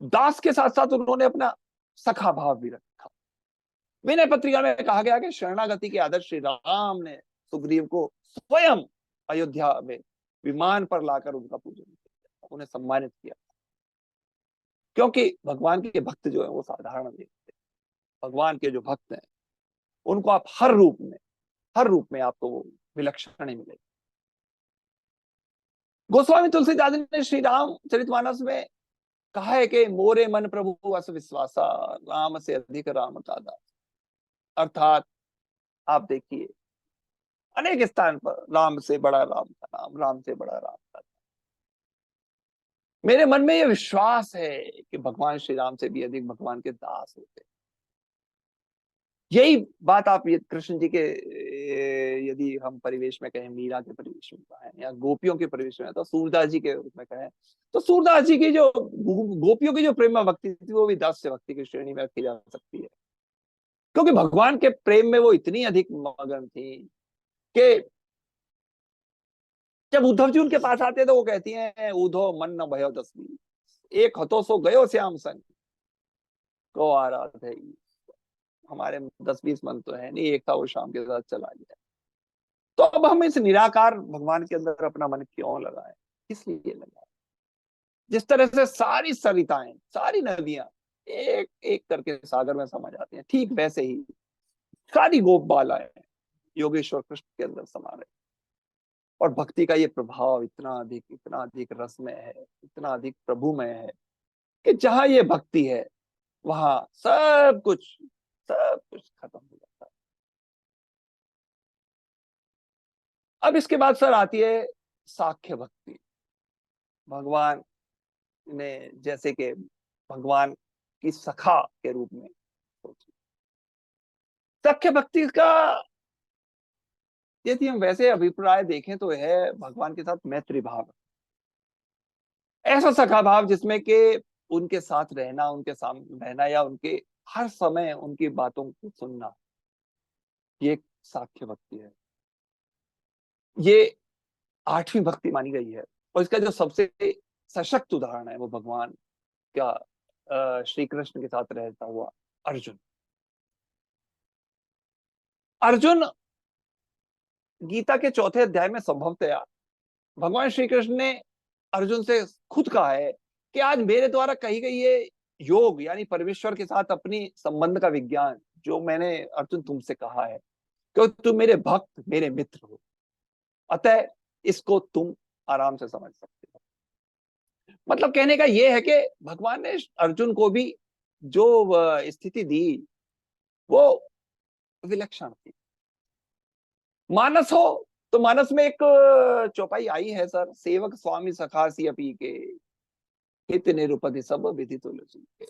Speaker 2: दास के साथ साथ उन्होंने अपना सखा भाव भी रखा। विनय पत्रिका में कहा गया कि शरणागति के आदर्श श्री राम ने सुग्रीव को स्वयं अयोध्या में विमान पर लाकर उनका पूजन किया, उन्हें सम्मानित किया। क्योंकि भगवान के भक्त जो है वो साधारण नहीं होते। भगवान के जो भक्त हैं उनको आप हर रूप में आपको वो विलक्षण ही मिलेगी। गोस्वामी तुलसीदास ने श्री राम चरितमानस में कहा है कि मोरे मन प्रभु अस विश्वासा, राम से अधिक राम का दास। अर्थात आप देखिए अनेक स्थान पर राम से बड़ा राम का नाम, राम से बड़ा राम का नाम। मेरे मन में यह विश्वास है कि भगवान श्री राम से भी अधिक भगवान के दास होते। यही बात आप ये कृष्ण जी के यदि हम परिवेश में कहें, मीरा के परिवेश में कहें या गोपियों के परिवेश में, तो सूरदास जी के रूप में कहें, तो सूरदास जी की जो गोपियों की जो प्रेम भक्ति थी वो भी दास्य भक्ति की श्रेणी में रखी जा सकती है। क्योंकि भगवान के प्रेम में वो इतनी अधिक मगन थी कि जब उद्धव जी उनके पास आते तो वो कहती हैं, उद्धव मन न भयो दसवी, एक हतो सो गयो श्याम संग, को आराध है। हमारे 10-20 मन तो है नहीं, एक था वो शाम के साथ चला गया। तो अब हम इस निराकार भगवान के अंदर अपना मन क्यों लगाएं? किस लिए लगाएं? जिस तरह से सारी सरिताएं, सारी नदियां एक एक करके सागर में समा जाती हैं, ठीक वैसे ही सारी गोप बालाएं योगेश्वर कृष्ण के अंदर समा रहे। और भक्ति का ये प्रभाव इतना अधिक रसमय है, इतना अधिक प्रभुमय है कि जहां ये भक्ति है वहां सब कुछ खत्म हो जाता है। अब इसके बाद सर आती है साख्य भक्ति। भगवान ने जैसे कि भगवान की सखा के रूप में सोची। सख्य भक्ति का यदि हम वैसे अभिप्राय देखें तो है भगवान के साथ मैत्री भाव, ऐसा सखा भाव जिसमें कि उनके साथ रहना, उनके सामने रहना या उनके हर समय उनकी बातों को सुनना, ये एक साख्य भक्ति है। ये 8वीं भक्ति मानी गई है। और इसका जो सबसे सशक्त उदाहरण है वो भगवान का श्री कृष्ण के साथ रहता हुआ अर्जुन। अर्जुन गीता के चौथे अध्याय में संभवतया भगवान श्री कृष्ण ने अर्जुन से खुद कहा है कि आज मेरे द्वारा कही गई ये योग यानी परमेश्वर के साथ अपनी संबंध का विज्ञान जो मैंने अर्जुन तुमसे कहा है, क्योंकि तुम मेरे भक्त मेरे मित्र हो, अतः इसको तुम आराम से समझ सकते हो। मतलब कहने का यह है कि भगवान ने अर्जुन को भी जो स्थिति दी वो विलक्षण थी। मानस हो तो मानस में एक चौपाई आई है सर, सेवक स्वामी सखा सी अपी के हित निरुपति सब विधि तुलसी के।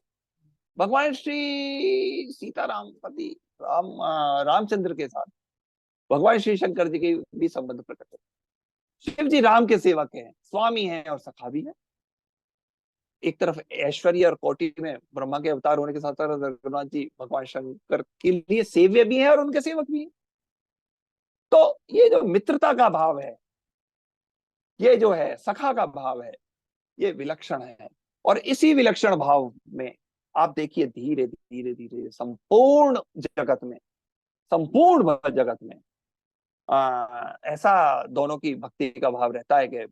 Speaker 2: भगवान श्री सीताराम पति रामचंद्र के साथ भगवान श्री शंकर जी के भी संबंध प्रकट है। शिव जी राम के सेवक हैं, स्वामी हैं और सखा भी हैं। एक तरफ ऐश्वर्य और कोटि में ब्रह्मा के अवतार होने के साथ साथ रघुनाथ जी भगवान शंकर के लिए सेव्य भी हैं और उनके सेवक भी हैं। तो ये जो मित्रता का भाव है, ये जो है सखा का भाव है, ये विलक्षण है। और इसी विलक्षण भाव में आप देखिए धीरे धीरे धीरे संपूर्ण जगत में ऐसा दोनों की भक्ति का भाव रहता है कि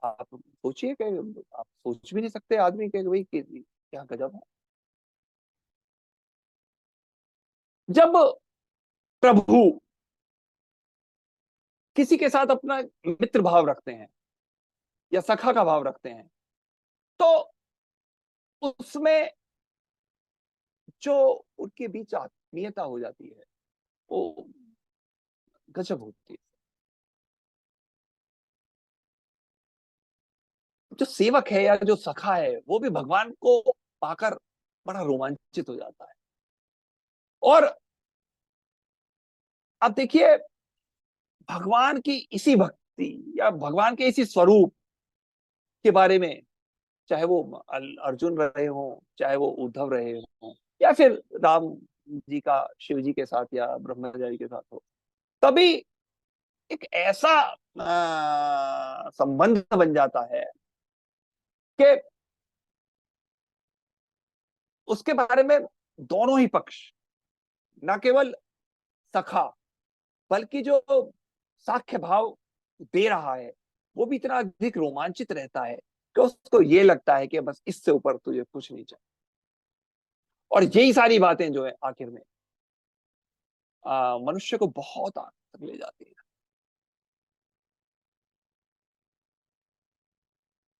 Speaker 2: आप सोचिए कि आप सोच भी नहीं सकते आदमी के भाई क्या गजब है। जब प्रभु किसी के साथ अपना मित्र भाव रखते हैं या सखा का भाव रखते हैं तो उसमें जो उनके बीच आत्मीयता हो जाती है वो गजब होती है। जो सेवक है या जो सखा है वो भी भगवान को पाकर बड़ा रोमांचित हो जाता है। और अब देखिए भगवान की इसी भक्ति या भगवान के इसी स्वरूप के बारे में, चाहे वो अर्जुन रहे हो, चाहे वो उद्धव रहे हो, या फिर राम जी का शिव जी के साथ या ब्रह्मचारी के साथ हो, तभी एक ऐसा संबंध बन जाता है कि उसके बारे में दोनों ही पक्ष, न केवल सखा बल्कि जो साख्य भाव दे रहा है वो भी इतना अधिक रोमांचित रहता है कि उसको ये लगता है कि बस इससे ऊपर तुझे कुछ नहीं चाहिए। और यही सारी बातें जो है आखिर में मनुष्य को बहुत आगे तक ले जाती है।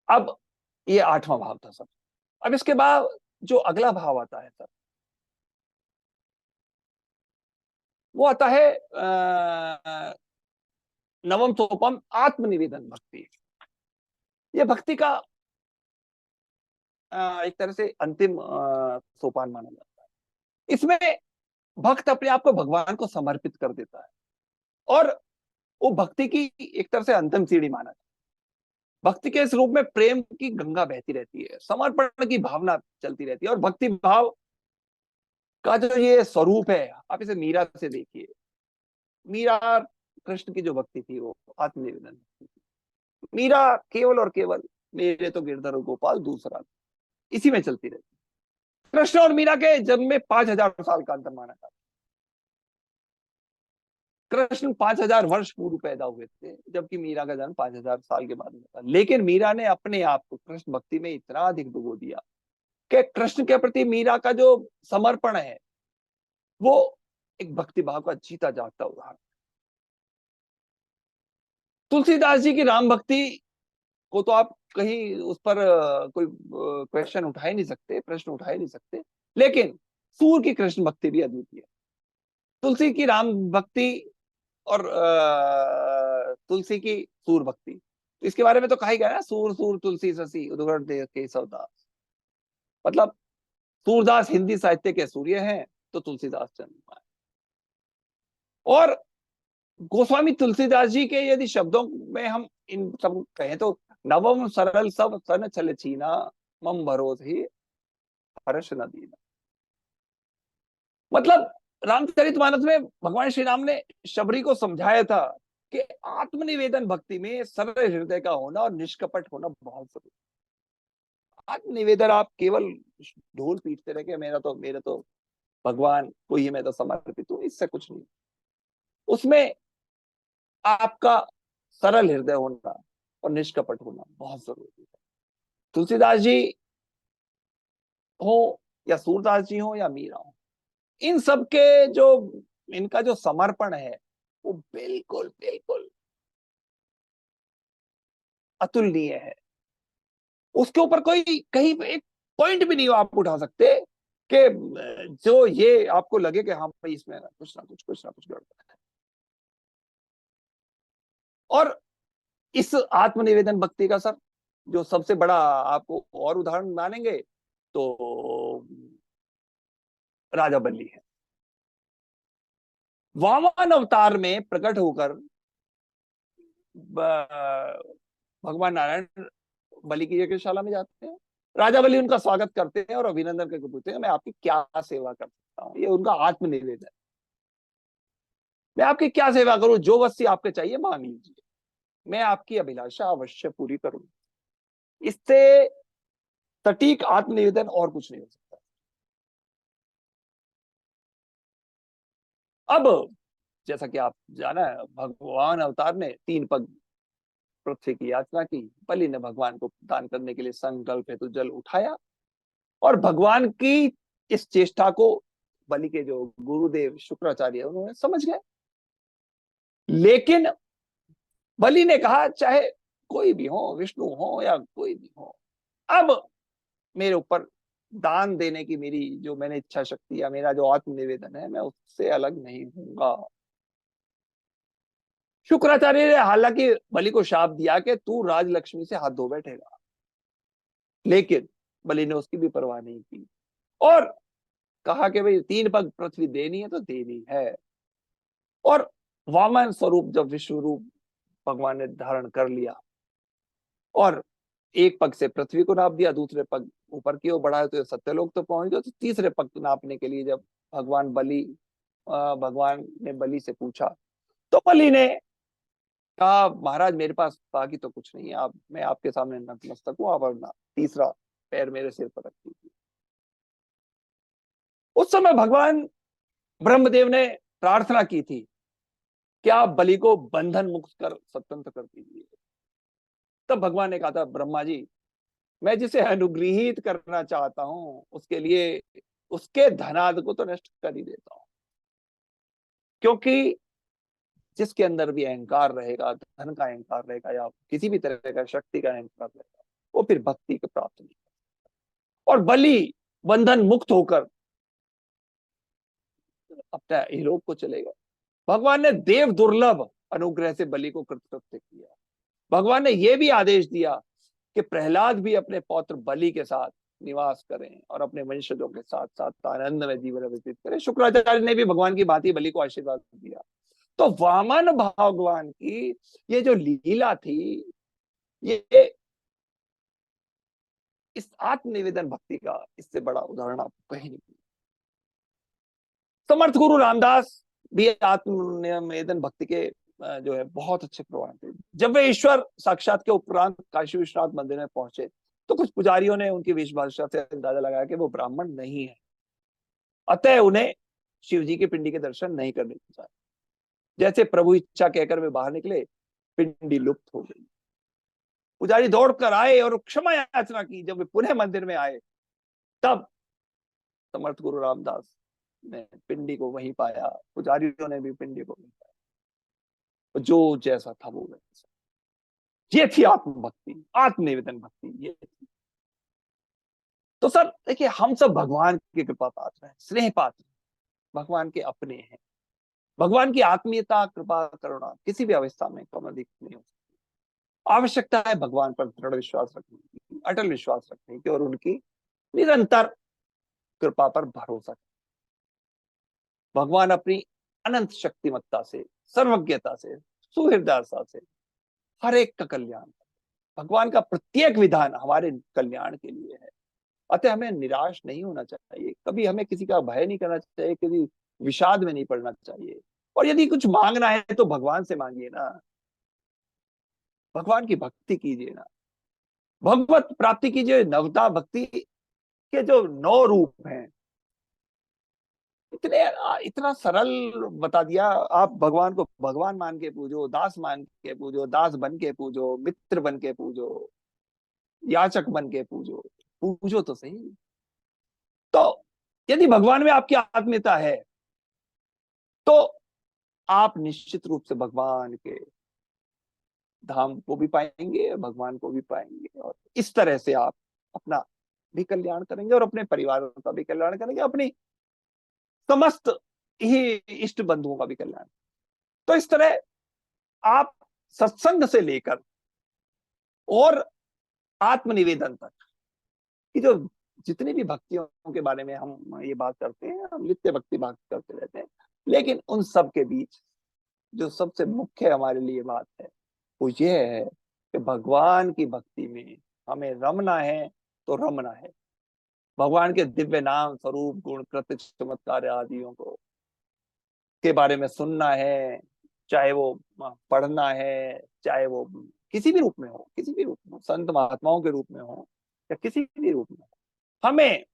Speaker 2: अब ये आठवां भाव था सर। अब इसके बाद जो अगला भाव आता है सर वो आता है नवम सोपम आत्मनिवेदन भक्ति। ये भक्ति का एक तरह से अंतिम सोपान माना जाता है। इसमें भक्त अपने आप को भगवान को समर्पित कर देता है और वो भक्ति की एक तरह से अंतिम सीढ़ी माना जाता है। भक्ति के इस रूप में प्रेम की गंगा बहती रहती है, समर्पण की भावना चलती रहती है। और भक्ति भाव का जो ये स्वरूप है आप इसे मीरा से देखिए। मीरा कृष्ण की जो भक्ति थी वो आत्मनिवेदन। मीरा केवल और केवल मेरे तो गिरधर गोपाल दूसरा, इसी में चलती रहती। कृष्ण और मीरा के जन्म में 5,000 साल का अंतर माना जाता। कृष्ण 5,000 वर्ष पूर्व पैदा हुए थे जबकि मीरा का जन्म 5,000 साल के बाद हुआ था। लेकिन मीरा ने अपने आप को कृष्ण भक्ति में इतना अधिक डुबो दिया कि कृष्ण के प्रति मीरा का जो समर्पण है वो एक भक्ति भाव का जीता जागता उदाहरण। तुलसीदास जी की राम भक्ति को तो आप कहीं उस पर कोई क्वेश्चन उठा ही नहीं सकते, प्रश्न उठा ही नहीं सकते। लेकिन सूर की कृष्ण भक्ति भी अद्वितीय है। तुलसी की राम भक्ति और तुलसी की सूर भक्ति, तो इसके बारे में तो कहा ही गया ना, सूर सूर तुलसी ससी उदगड़ दे केशवदास। मतलब सूरदास हिंदी साहित्य के सूर्य हैं तो तुलसीदास चंद्रमा है। और गोस्वामी तुलसीदास जी के यदि शब्दों में हम इन सब कहें तो नवम सरल सब सन छल छीना मम भरोस ही हर्ष न दीना। मतलब रामचरितमानस में भगवान श्री राम ने शबरी को समझाया था कि आत्मनिवेदन भक्ति में सरल हृदय का होना और निष्कपट होना बहुत जरूरी। आत्मनिवेदन आप केवल ढोल पीटते रहे मेरा तो भगवान को ही मैं तो समर्पित हूँ, इससे कुछ नहीं। उसमें आपका सरल हृदय होना और निष्कपट होना बहुत जरूरी है। तुलसीदास जी हो या सूरदास जी हो या मीरा हो, इन सब के जो इनका जो समर्पण है वो बिल्कुल बिल्कुल अतुलनीय है। उसके ऊपर कोई कहीं एक पॉइंट भी नहीं आप उठा सकते कि जो ये आपको लगे कि हाँ भाई इसमें कुछ गड़बड़ है। और इस आत्मनिवेदन भक्ति का सर जो सबसे बड़ा आपको और उदाहरण मानेंगे तो राजा बल्ली है। वामन अवतार में प्रकट होकर भगवान नारायण बलि की यज्ञशाला में जाते हैं। राजा बलि उनका स्वागत करते हैं और अभिनंदन करके पूछते हैं मैं आपकी क्या सेवा कर सकता हूँ। ये उनका आत्मनिवेदन, मैं आपकी क्या सेवा करूं, जो वस्तु आपके चाहिए मांग लीजिए, मैं आपकी अभिलाषा अवश्य पूरी करूंगा। इससे सटीक आत्मनिवेदन और कुछ नहीं हो सकता। अब जैसा कि आप जाना है, भगवान अवतार ने 3 पग पृथ्वी की यात्रा की। बलि ने भगवान को दान करने के लिए संकल्प हेतु जल उठाया और भगवान की इस चेष्टा को बलि के जो गुरुदेव शुक्राचार्य उन्होंने समझ गए। लेकिन बलि ने कहा चाहे कोई भी हो, विष्णु हो या कोई भी हो, अब मेरे ऊपर दान देने की मेरी जो मैंने इच्छा शक्ति या मेरा जो आत्मनिवेदन है मैं उससे अलग नहीं हूंगा। शुक्राचार्य ने हालांकि बलि को शाप दिया कि तू राजलक्ष्मी से हाथ धो बैठेगा, लेकिन बलि ने उसकी भी परवाह नहीं की और कहा कि भाई 3 पग पृथ्वी देनी है तो देनी है। और वामन स्वरूप जब विश्व रूप भगवान ने धारण कर लिया और एक पग से पृथ्वी को नाप दिया, दूसरे पग ऊपर की ओर बढ़ाए तो सत्यलोक तो पहुंच गए। तो तीसरे पग नापने के लिए जब भगवान ने बलि से पूछा तो बलि ने कहा महाराज मेरे पास बाकी तो कुछ नहीं है, आप मैं आपके सामने नतमस्तक हूं, आप अपना तीसरा पैर मेरे सिर पर रख दीजिए। उस समय भगवान ब्रह्मदेव ने प्रार्थना की थी कि आप बलि को बंधन मुक्त कर स्वतंत्र कर दीजिए। तब भगवान ने कहा था ब्रह्मा जी मैं जिसे अनुग्रहित करना चाहता हूं उसके लिए उसके धनाद को तो नष्ट कर ही देता हूं, क्योंकि जिसके अंदर भी अहंकार रहेगा, धन का अहंकार रहेगा या किसी भी तरह का शक्ति का अहंकार रहेगा, वो फिर भक्ति को प्राप्त नहीं। और बलि बंधन मुक्त होकर अपने इहलोक को चलेगा। भगवान ने देव दुर्लभ अनुग्रह से बलि को कृतकृत्य किया। भगवान ने यह भी आदेश दिया कि प्रहलाद भी अपने पौत्र बलि के साथ निवास करें और अपने वंशजों के साथ साथ आनंद में जीवन व्यतीत करें। शुक्राचार्य ने भी भगवान की भांति बलि को आशीर्वाद दिया। तो वामन भगवान की ये जो लीला थी, ये इस आत्मनिवेदन भक्ति का इससे बड़ा उदाहरण आपको कहीं नहीं। समर्थ गुरु रामदास भी आत्मनिवेदन भक्ति के जो है बहुत अच्छे प्रमाण थे। जब वे ईश्वर साक्षात के उपरांत काशी विश्वनाथ मंदिर में पहुंचे तो कुछ पुजारियों ने उनकी वेशभूषा से अंदाजा लगाया कि वो ब्राह्मण नहीं है, अतः उन्हें शिव जी की पिंडी के दर्शन नहीं करने चाहिए। जैसे प्रभु इच्छा कहकर वे बाहर निकले, पिंडी लुप्त हो गई। पुजारी दौड़कर आए और क्षमा याचना की। जब वे पुनः मंदिर में आए तब समर्थ गुरु रामदास ने पिंडी को वहीं पाया, पुजारियों ने भी पिंडी को वहीं पाया, जो जैसा था वो वैसा। ये थी आत्मभक्ति, आत्मनिवेदन भक्ति ये थी। तो सर देखिए हम सब भगवान की कृपा पात्र हैं, स्नेह पात्र, भगवान के अपने हैं। भगवान की आत्मीयता कृपा करुणा किसी भी अवस्था में कम अधिक नहीं हो सकती। आवश्यकता है भगवान पर दृढ़ विश्वास रखने की, अटल विश्वास रखने की और उनकी निरंतर कृपा पर भरोसा। भगवान अपनी अनंत शक्तिमत्ता से, सर्वज्ञता से, सुहृदयता से हर एक का कल्याण, भगवान का प्रत्येक विधान हमारे कल्याण के लिए है। अतः हमें निराश नहीं होना चाहिए, कभी हमें किसी का भय नहीं करना चाहिए, किसी विषाद में नहीं पड़ना चाहिए। और यदि कुछ मांगना है तो भगवान से मांगिए ना, भगवान की भक्ति कीजिए ना, भगवत प्राप्ति कीजिए। नवता भक्ति के जो 9 रूप हैं, इतना सरल बता दिया। आप भगवान को भगवान मान के पूजो, दास मान के पूजो, दास बन के पूजो, मित्र बन के पूजो, याचक बन के पूजो, पूजो तो सही। तो यदि भगवान में आपकी आत्मीयता है तो आप निश्चित रूप से भगवान के धाम को भी पाएंगे, भगवान को भी पाएंगे, और इस तरह से आप अपना भी कल्याण करेंगे और अपने परिवार का भी कल्याण करेंगे, अपनी समस्त ही इष्ट बंधुओं का भी कल्याण। तो इस तरह आप सत्संग से लेकर और आत्मनिवेदन तक की जो जितनी भी भक्तियों के बारे में हम ये बात करते हैं, हम नित्य भक्ति बात करते रहते हैं, लेकिन उन सब के बीच जो सबसे मुख्य हमारे लिए बात है वो ये है कि भगवान की भक्ति में हमें रमना है तो रमना है। भगवान के दिव्य नाम स्वरूप गुण कृत्य चमत्कार आदियों को के बारे में सुनना है, चाहे वो पढ़ना है, चाहे वो किसी भी रूप में हो, किसी भी रूप में हो, संत महात्माओं के रूप में हो या किसी भी रूप में हो, हमें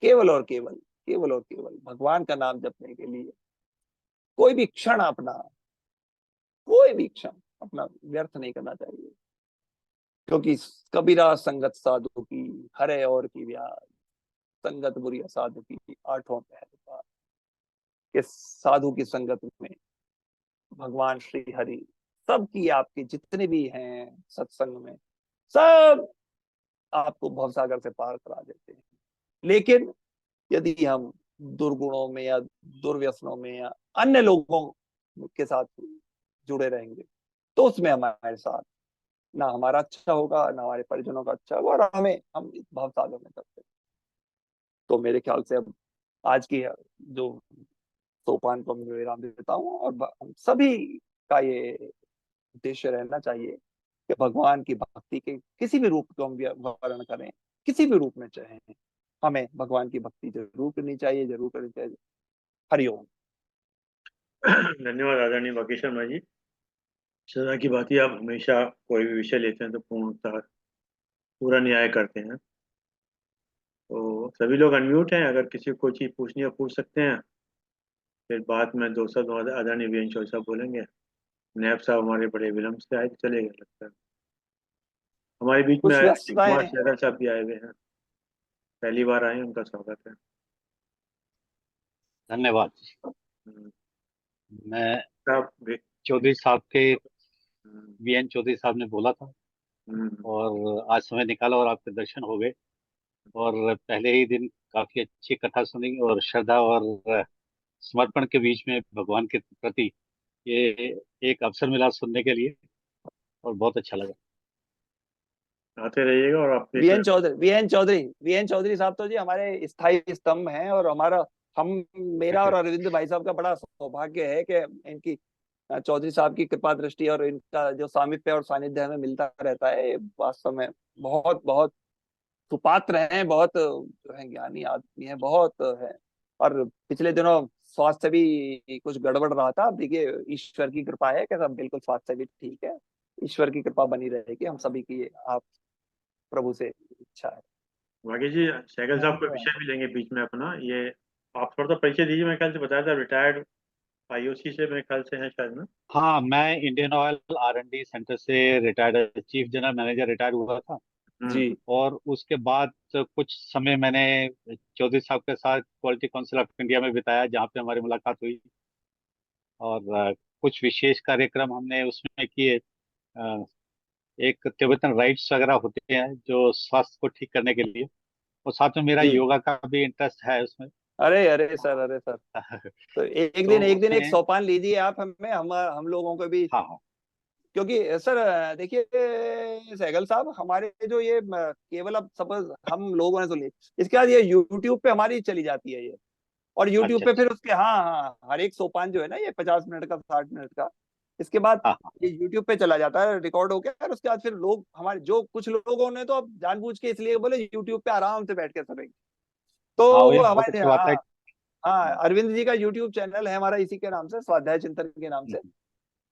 Speaker 2: केवल और केवल, केवल और केवल भगवान का नाम जपने के लिए कोई भी क्षण अपना, कोई भी क्षण अपना व्यर्थ नहीं करना चाहिए। क्योंकि कबीरा संगत साधु की हरे और की व्याध, संगत बुरी साधु की आठों पहर पार। कि साधु की संगत में भगवान श्री हरि सबकी, आपके जितने भी हैं सत्संग में, सब आपको भवसागर से पार करा देते हैं। लेकिन यदि हम दुर्गुणों में या दुर्व्यसनों में या अन्य लोगों के साथ जुड़े रहेंगे तो उसमें हमारे साथ ना हमारा अच्छा होगा, ना हमारे परिजनों का अच्छा होगा, और हम इस भवसागर में करते हैं। तो मेरे ख्याल से अब आज की जो सोपान को मैं विराम देता हूँ, और हम सभी का ये उद्देश्य रहना चाहिए कि भगवान की भक्ति के किसी भी रूप को हम वर्ण करें, किसी भी रूप में चाहे, हमें भगवान की भक्ति जरूर करनी चाहिए, जरूर करनी चाहिए। हरिओम।
Speaker 1: धन्यवाद आदरणीय बागेश शर्मा जी। सदा की बात ही, आप हमेशा कोई भी विषय लेते हैं तो पूर्णतः पूरा न्याय करते हैं। तो सभी लोग अनम्यूट हैं, अगर किसी को कोई चीज़ पूछनी है पूछ सकते हैं। फिर बाद में दो सौ आदरणीय वीएन चौधरी साहब बोलेंगे। नैब साहब हमारे बड़े विलम्ब से आए तो चले गए लगता है। हमारे बीच में
Speaker 2: कुछ
Speaker 1: अश्विनी कुमार
Speaker 2: व्यस्तताएं,
Speaker 1: सहगल साहब भी आए हुए हैं, पहली बार आए हैं, उनका स्वागत है।
Speaker 3: धन्यवाद।
Speaker 1: हम्म,
Speaker 3: मैं
Speaker 1: साहब
Speaker 3: चौधरी साहब के,
Speaker 1: हम्म,
Speaker 3: वीएन चौधरी साहब ने बोला था
Speaker 1: हम्म,
Speaker 3: और आज समय निकाला और आपके दर्शन हो गए, और पहले ही दिन काफी अच्छी कथा सुनी, और श्रद्धा और समर्पण के बीच में भगवान के प्रति ये एक अवसर मिला सुनने के लिए, और बहुत अच्छा लगा।
Speaker 1: आते रहिएगा। और आप
Speaker 2: वीएन चौधरी साहब तो जी हमारे स्थायी स्तंभ हैं, और हमारा हम मेरा और अरविंद भाई साहब का बड़ा सौभाग्य है कि इनकी चौधरी साहब की कृपा दृष्टि और इनका जो सामीप्य और सानिध्य हमें मिलता रहता है। वास्तव में बहुत बहुत सुपात्र हैं, बहुत जो है ज्ञानी आदमी है, बहुत है। और पिछले दिनों स्वास्थ्य भी कुछ गड़बड़ रहा था। अब देखिए ईश्वर की कृपा है कि सब बिल्कुल स्वास्थ्य भी ठीक है। ईश्वर की कृपा बनी रहेगी हम सभी की, आप प्रभु से इच्छा है।
Speaker 1: वागेश जी, सहगल साहब कोई विषय भी लेंगे बीच में अपना, ये आप थोड़ा सा परिचय दीजिए। मेरे ख्याल से बताया था रिटायर्ड आईओसी से, मेरे ख्याल से हैं शायद ना।
Speaker 3: हाँ, मैं इंडियन ऑयल R&D सेंटर से retired chief general manager retire हुआ था,
Speaker 1: हम्म।
Speaker 2: जी
Speaker 3: और उसके बाद कुछ समय मैंने चौधरी साहब के साथ क्वालिटी काउंसिल ऑफ इंडिया में बिताया, जहाँ पे हमारी मुलाकात हुई, और कुछ विशेष कार्यक्रम हमने उसमें किए। अ, एक तिब्बतन राइट्स वगैरह होते हैं जो स्वास्थ्य को ठीक करने के लिए, और साथ में मेरा
Speaker 2: जी।
Speaker 3: योगा का भी इंटरेस्ट है उसमें।
Speaker 2: अरे अरे सर, अरे सर, तो
Speaker 3: तो
Speaker 2: एक दिन एक
Speaker 3: उसमें,
Speaker 2: सोपान लीजिए आप हमें, हम लोगों को भी।
Speaker 3: हाँ हाँ,
Speaker 2: क्योंकि सर देखिए सहगल साहब, हमारे जो ये केवल अब सपोज हम लोगों ने तो ली, इसके बाद ये यूट्यूब पे हमारी चली जाती है ये। और यूट्यूब
Speaker 3: अच्छा
Speaker 2: पे फिर
Speaker 3: अच्छा,
Speaker 2: उसके, हाँ हाँ, हर एक सोपान जो है ना ये 50 मिनट का, 60 मिनट का, इसके बाद
Speaker 3: हाँ हाँ
Speaker 2: ये यूट्यूब पे चला जाता है रिकॉर्ड होकर। और उसके बाद फिर लोग हमारे, जो कुछ लोगों ने तो अब जानबूझ के इसलिए बोले यूट्यूब पे आराम से बैठ के सुनेंगे,
Speaker 3: हाँ,
Speaker 2: तो
Speaker 3: वही
Speaker 2: वो
Speaker 3: बहुत
Speaker 2: हमारे,
Speaker 3: अच्छी बात
Speaker 2: हाँ
Speaker 3: है।
Speaker 2: हाँ, अरविंद जी का यूट्यूब चैनल है हमारा इसी के नाम से, स्वाध्याय चिंतन के नाम से।
Speaker 3: हम्म,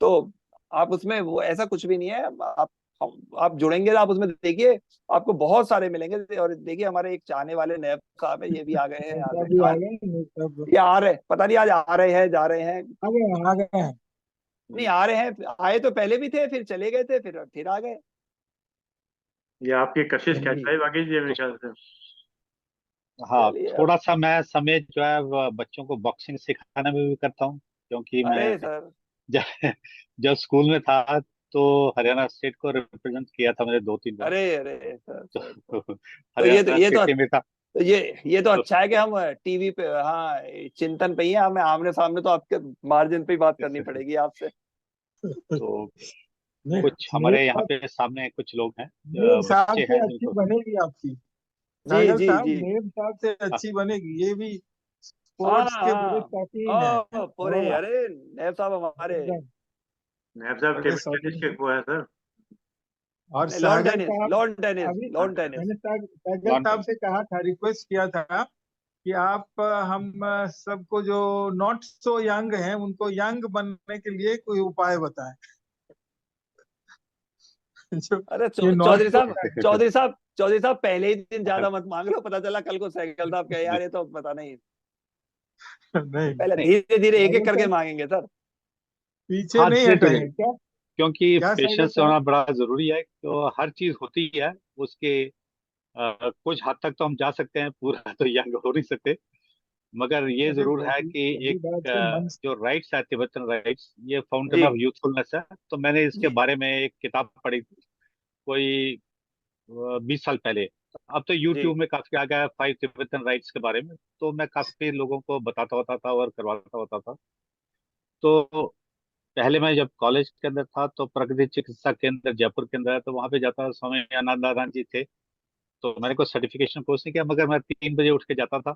Speaker 2: तो आप उसमें, वो ऐसा कुछ भी नहीं है, आप आप जुड़ेंगे ना, आप उसमें देखिए आपको बहुत सारे मिलेंगे। और देखिए हमारे एक चाहने वाले नैब साहब है, ये भी आ गए हैं यहाँ
Speaker 4: नेता
Speaker 2: से।
Speaker 4: भी आ गए, नेता
Speaker 2: ये आ रहे, पता नहीं आज आ रहे हैं जा रहे हैं।
Speaker 4: आ गए, आ गए हैं।
Speaker 2: नहीं आ रहे हैं, आए तो पहले भी थे, फिर चले गए थे, फिर आ गए।
Speaker 1: ये आपकी कशिश
Speaker 2: जी।
Speaker 1: कहता है वाकई जी, मेरे
Speaker 3: तो
Speaker 1: ख्याल से।
Speaker 3: हाँ,
Speaker 2: चलिए अब।
Speaker 3: थोड़ा सा मैं समय जो है बच्चों को बॉक्सिंग सिखाने में भी करता हूँ, क्योंकि
Speaker 2: अरे
Speaker 3: मैं
Speaker 2: सर।
Speaker 3: जब जब स्कूल में था तो हरियाणा स्टेट को रिप्रेजेंट किया था मैंने 2-3 बार।
Speaker 2: अरे सर
Speaker 3: तो
Speaker 2: सर तो,
Speaker 3: हरियाणा
Speaker 2: ये तो
Speaker 3: स्टेट टीम में था।
Speaker 2: तो ये तो
Speaker 3: तो,
Speaker 2: अच्छा है कि हम टीवी पे, हाँ, चिंतन पे ही हैं, हमें आमने सामने तो आपके मार्जिन पे ही बात करनी पड़ेगी आपसे।
Speaker 3: तो
Speaker 4: ने,
Speaker 3: कुछ
Speaker 4: नेक
Speaker 3: हमारे यहाँ
Speaker 4: साहब,
Speaker 3: पे सामने कुछ लोग हैं,
Speaker 4: नेक साहब
Speaker 3: बच्चे
Speaker 4: से
Speaker 3: हैं
Speaker 4: अच्छी
Speaker 3: जिनको
Speaker 4: बनेगी आपकी।
Speaker 2: जी
Speaker 4: सागर
Speaker 2: जी
Speaker 4: साहब,
Speaker 2: जी।
Speaker 4: नेक साहब से
Speaker 3: हाँ,
Speaker 4: अच्छी बनेगी। ये भी
Speaker 2: हाँ
Speaker 4: स्पोर्ट्स के बड़े
Speaker 2: हाँ।
Speaker 4: शौकीन है।
Speaker 2: पूरे,
Speaker 4: और
Speaker 2: अरे नैब साहब हमारे।
Speaker 4: एकदम
Speaker 1: नायब साहब
Speaker 4: बड़े
Speaker 1: टेबल टेनिस
Speaker 4: शौकीन
Speaker 1: के
Speaker 4: है।
Speaker 1: वो है सर।
Speaker 4: और
Speaker 2: नहीं, लॉन
Speaker 4: सागर
Speaker 2: टेनिस,
Speaker 4: साहब,
Speaker 2: लॉन टेनिस,
Speaker 4: अभी
Speaker 2: लॉन टेनिस।
Speaker 4: मैंने सागर
Speaker 3: लॉन
Speaker 4: साहब
Speaker 3: टेनिस।
Speaker 4: से कहा था, रिक्वेस्ट किया था कि आप हम सबको जो नॉट सो यंग हैं उनको यंग बनने के लिए कोई उपाय बताएं। जो
Speaker 2: अरे
Speaker 4: ये नॉट
Speaker 2: चौधरी
Speaker 4: सो
Speaker 2: साहब, चौधरी साहब पहले ही दिन ज्यादा मत मांग लो, पता चला कल को साइकिल साहब कहे यार ये तो पता नहीं।
Speaker 4: नहीं,
Speaker 2: पहले
Speaker 3: नहीं,
Speaker 2: धीरे धीरे एक एक
Speaker 4: सागर
Speaker 2: करके
Speaker 4: साहब
Speaker 2: मांगेंगे सर।
Speaker 4: पीछे
Speaker 3: हाँ,
Speaker 4: नहीं
Speaker 3: धीरे धीरे,
Speaker 4: हटेंगे क्या?
Speaker 3: क्योंकि
Speaker 4: क्या सागर
Speaker 3: पेशेंस
Speaker 4: साहब?
Speaker 3: होना बड़ा जरूरी है। तो हर चीज होती है उसके कुछ हद तक तो हम जा सकते हैं, पूरा तो यंग हो नहीं सकते। मगर ये
Speaker 4: अरे
Speaker 3: जरूर है
Speaker 4: पहली
Speaker 3: कि
Speaker 4: पहली
Speaker 3: एक
Speaker 4: बात तो मन।
Speaker 3: जो राइट्स है, तिब्बतन राइट्स, ये फाउंटेन
Speaker 2: जी
Speaker 3: ऑफ यूथफुलनेस है। तो मैंने इसके
Speaker 2: जी
Speaker 3: बारे में एक किताब पढ़ी थी, कोई 20 साल पहले। अब तो
Speaker 2: जी
Speaker 3: यूट्यूब में काफी आ गया है 5 तिब्बतन राइट्स के बारे में, तो मैं काफी लोगों को बताता होता था और करवाता होता था। तो पहले मैं जब कॉलेज के अंदर था तो प्रगति चिकित्सा केंद्र जयपुर के अंदर है, तो वहां पे जाता था, स्वामी आनंदानंद जी थे। तो मैंने कोई सर्टिफिकेशन कोर्स नहीं किया, मगर मैं 3 बजे उठ के जाता था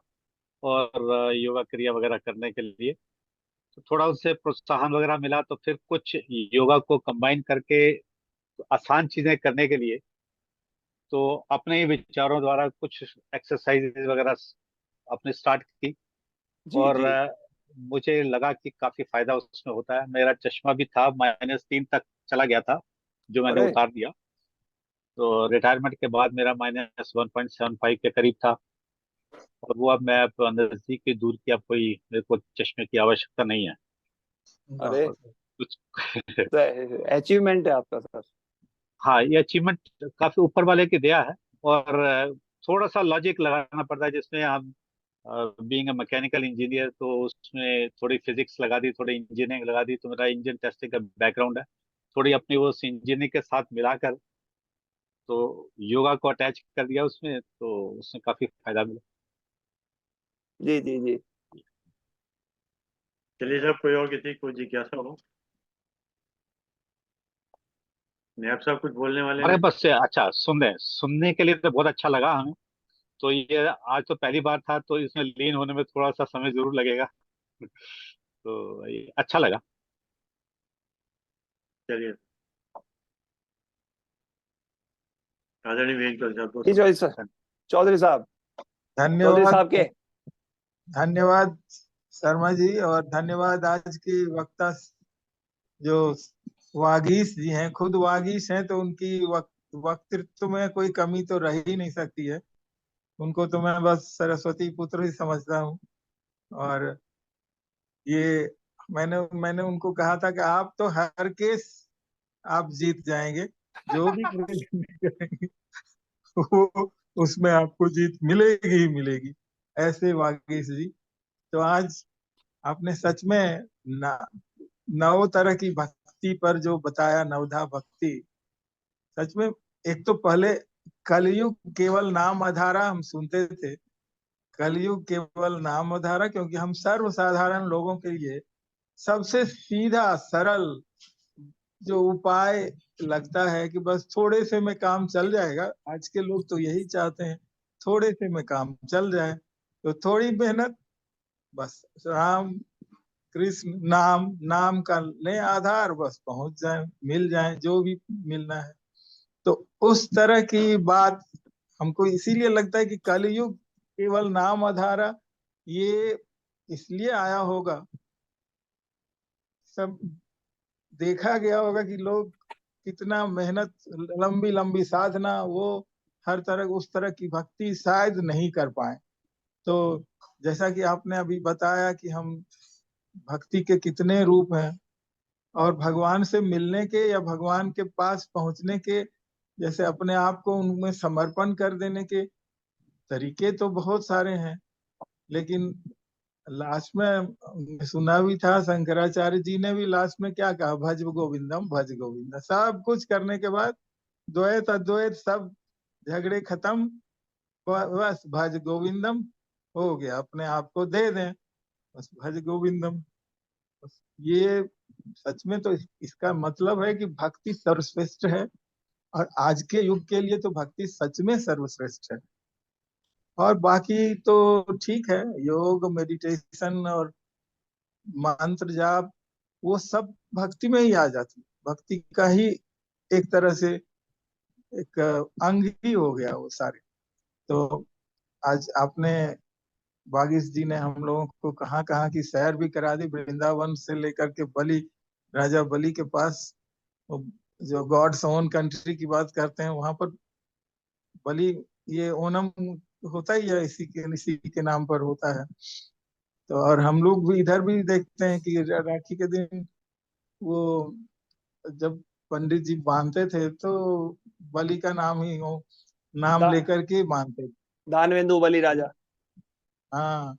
Speaker 3: और योगा क्रिया वगैरह करने के लिए। तो थोड़ा उससे प्रोत्साहन वगैरह मिला, तो फिर कुछ योगा को कंबाइन करके आसान चीजें करने के लिए, तो अपने ही विचारों द्वारा कुछ एक्सरसाइज वगैरह अपने स्टार्ट की।
Speaker 2: जी
Speaker 3: और
Speaker 2: जी।
Speaker 3: मुझे लगा कि काफी फायदा उसमें होता है। मेरा चश्मा भी था -3 तक चला गया था, जो मैंने
Speaker 2: अरे
Speaker 3: उतार दिया। तो रिटायरमेंट के बाद मेरा -1.75 के करीब था। और वो अब मैं अब नजदीक की दूर की, अब कोई मेरे को चश्मे की आवश्यकता नहीं है।
Speaker 2: अरे,
Speaker 3: और कुछ
Speaker 2: अचीवमेंट है आपका सर।
Speaker 3: हाँ, ये अचीवमेंट काफी ऊपर वाले की दया है। और थोड़ा सा लॉजिक लगाना पड़ता है, जिसमें हम बीइंग अ मैकेनिकल इंजीनियर, तो उसमें थोड़ी फिजिक्स लगा दी, थोड़ी इंजीनियरिंग लगा दी। तो मेरा इंजन टेस्टिंग का बैकग्राउंड है, थोड़ी अपनी वो इंजीनियरिंग के साथ मिलाकर तो योगा को अटैच कर दिया उसमें, तो उसमें काफी फायदा मिला।
Speaker 2: जी जी जी।
Speaker 1: चलिए सर, कोई और किसी को जिज्ञासा हो? नायब साहब कुछ बोलने वाले
Speaker 3: अरे
Speaker 1: हैं?
Speaker 3: बस से अच्छा, सुनने के लिए तो बहुत अच्छा लगा हमें। तो ये आज तो पहली बार था, तो इसमें लीन होने में थोड़ा सा समय जरूर लगेगा। तो ये अच्छा लगा।
Speaker 1: चलिए, आदरणीय वेंकट साहब
Speaker 2: जी
Speaker 1: दोस्तों।
Speaker 2: चौधरी सर, चौधरी साहब, चौधरी
Speaker 4: धन्यवाद,
Speaker 2: साहब के।
Speaker 4: धन्यवाद शर्मा जी, और धन्यवाद आज की वक्ता जो वागीश जी हैं। खुद वागीश हैं तो उनकी वक्तृत्व में कोई कमी तो रह ही नहीं सकती है। उनको तो मैं बस सरस्वती पुत्र ही समझता हूँ। और ये मैंने मैंने उनको कहा था कि आप तो हर केस आप जीत जाएंगे, जो भी प्रेजेंट करेंगे वो उसमें आपको जीत मिलेगी ही मिलेगी, ऐसे वागीश जी। तो आज आपने सच में नौ तरह की भक्ति पर जो बताया, नवधा भक्ति, सच में। एक तो पहले कलयुग केवल नाम आधारा हम सुनते थे, कलयुग केवल नाम आधारा, क्योंकि हम सर्वसाधारण लोगों के लिए सबसे सीधा सरल जो उपाय लगता है कि बस थोड़े से में काम चल जाएगा। आज के लोग तो यही चाहते हैं, थोड़े से में काम चल जाए। तो थोड़ी मेहनत, बस राम कृष्ण नाम, नाम का ले आधार, बस पहुंच जाए, मिल जाए जो भी मिलना है। तो उस तरह की बात हमको इसीलिए लगता है कि कलयुग केवल नाम आधारा, ये इसलिए आया होगा। सब देखा गया होगा कि लोग कितना मेहनत, लंबी लंबी साधना, वो हर तरह उस तरह की भक्ति शायद नहीं कर पाए। तो जैसा कि आपने अभी बताया कि हम भक्ति के कितने रूप हैं, और भगवान से मिलने के या भगवान के पास पहुंचने के, जैसे अपने आप को उनमें समर्पण कर देने के तरीके तो बहुत सारे हैं, लेकिन लास्ट में सुना भी था, शंकराचार्य जी ने भी लास्ट में क्या कहा, भज गोविंदम भज गोविंदम। सब कुछ करने के बाद द्वैत अद्वैत सब झगड़े खत्म, बस भज गोविंदम हो गया, अपने आप को दे दें, बस भज गोविंदम। बस ये सच में तो इसका मतलब है कि भक्ति सर्वश्रेष्ठ है, और आज के युग के लिए तो भक्ति सच में सर्वश्रेष्ठ है। और बाकी तो ठीक है, योग, मेडिटेशन और मंत्र जाप वो सब भक्ति में ही आ जाती है, भक्ति का ही एक तरह से एक अंग ही हो गया वो सारे। तो आज आपने, वागीश जी ने हम लोगों को कहाँ कहाँ की सैर भी करा दी, वृंदावन से लेकर के बलि, राजा बलि के पास, जो गॉड्स ओन कंट्री की बात करते हैं, वहां पर बलि, ये ओनम होता ही है, इसी के नाम पर होता है। तो और हम लोग भी इधर भी देखते हैं कि राखी के दिन वो जब पंडित जी बांधते थे तो बलि का नाम ही हो, नाम लेकर के बांधते थे।
Speaker 2: दानवेंदु बलि राजा,
Speaker 4: हाँ,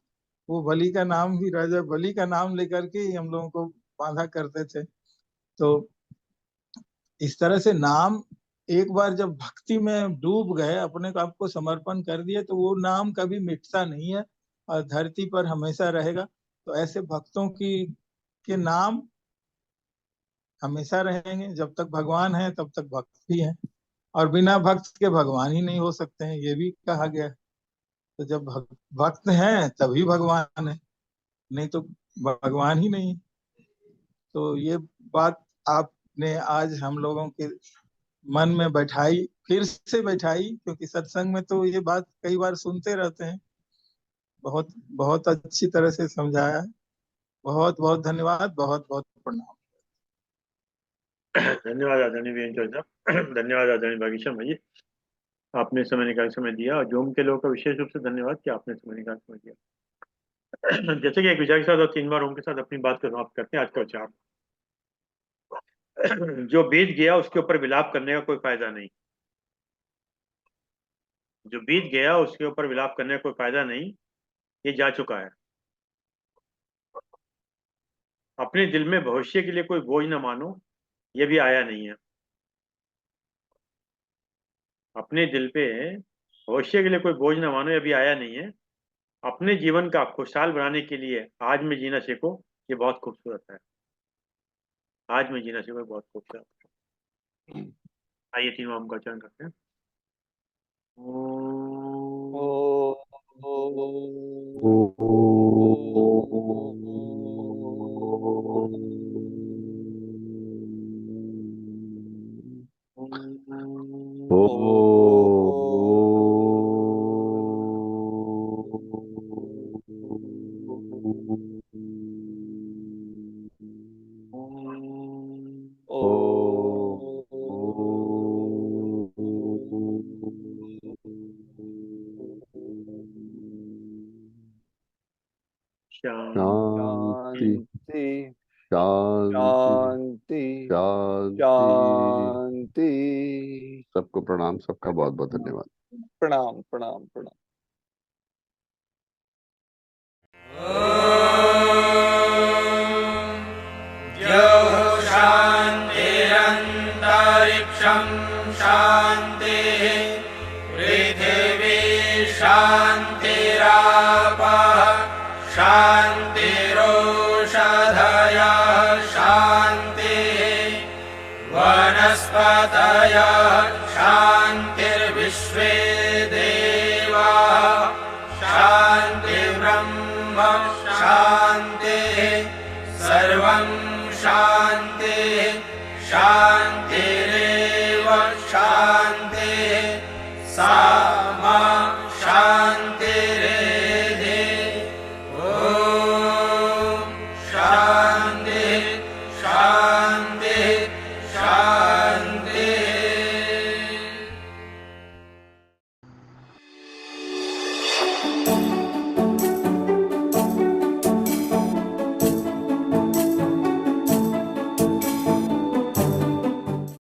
Speaker 4: वो बलि का नाम भी, राजा बलि का नाम लेकर के ही हम लोगों को बांधा करते थे। तो इस तरह से नाम, एक बार जब भक्ति में डूब गए, अपने को आपको समर्पण कर दिए, तो वो नाम कभी मिटता नहीं है और धरती पर हमेशा रहेगा। तो ऐसे भक्तों की के नाम हमेशा रहेंगे, जब तक भगवान है तब तक भक्त भी है, और बिना भक्त के भगवान ही नहीं हो सकते हैं, ये भी कहा गया है। तो जब भक्त हैं तभी भगवान है, नहीं तो भगवान ही नहीं। तो ये बात आपने आज हम लोगों के मन में बैठाई, फिर से बैठाई, क्योंकि सत्संग में तो ये बात कई बार सुनते रहते हैं। बहुत बहुत अच्छी तरह से समझाया है। बहुत बहुत धन्यवाद, बहुत बहुत प्रणाम।
Speaker 1: धन्यवाद आदरणीय वीरेंद्र साहब, धन्यवाद आदरणीय भागीश शर्मा जी, आपने समय निकाल समय दिया, और जोम के लोगों का विशेष रूप से धन्यवाद कि आपने समय निकाल समय दिया। जैसे कि एक विचार के साथ और 3 बार ओम के साथ अपनी बात को समाप्त करते हैं आज का विचार। जो बीत गया उसके ऊपर विलाप करने का कोई फायदा नहीं, जो बीत गया उसके ऊपर विलाप करने का कोई फायदा नहीं, ये जा चुका है। अपने दिल में भविष्य के लिए कोई बोझ न मानो, ये भी आया नहीं है। अपने दिल पे भविष्य के लिए कोई बोझ न मानो, ये भी आया नहीं है। अपने जीवन का खुशहाल बनाने के लिए आज में जीना सीखो, ये बहुत खूबसूरत है। आज में जीना सीखो, बहुत खूबसूरत है। आइए 3 ओम का उच्चारण करते हैं।
Speaker 5: शांति
Speaker 2: शांति
Speaker 5: शांति
Speaker 2: शांति
Speaker 5: शांति।
Speaker 2: शांति।
Speaker 5: सबको प्रणाम, सबका बहुत बहुत धन्यवाद।
Speaker 2: प्रणाम प्रणाम प्रणाम।
Speaker 6: शान्तिरन्तरिक्षं शान्तिः पृथिवी शान्तिरापः शान्तिरोषधयः शान्तिः वनस्पतयः शान्तिर्विश्वे देवाः शान्तिर्ब्रह्म शान्तिः सर्वं शान्तिः शान्ति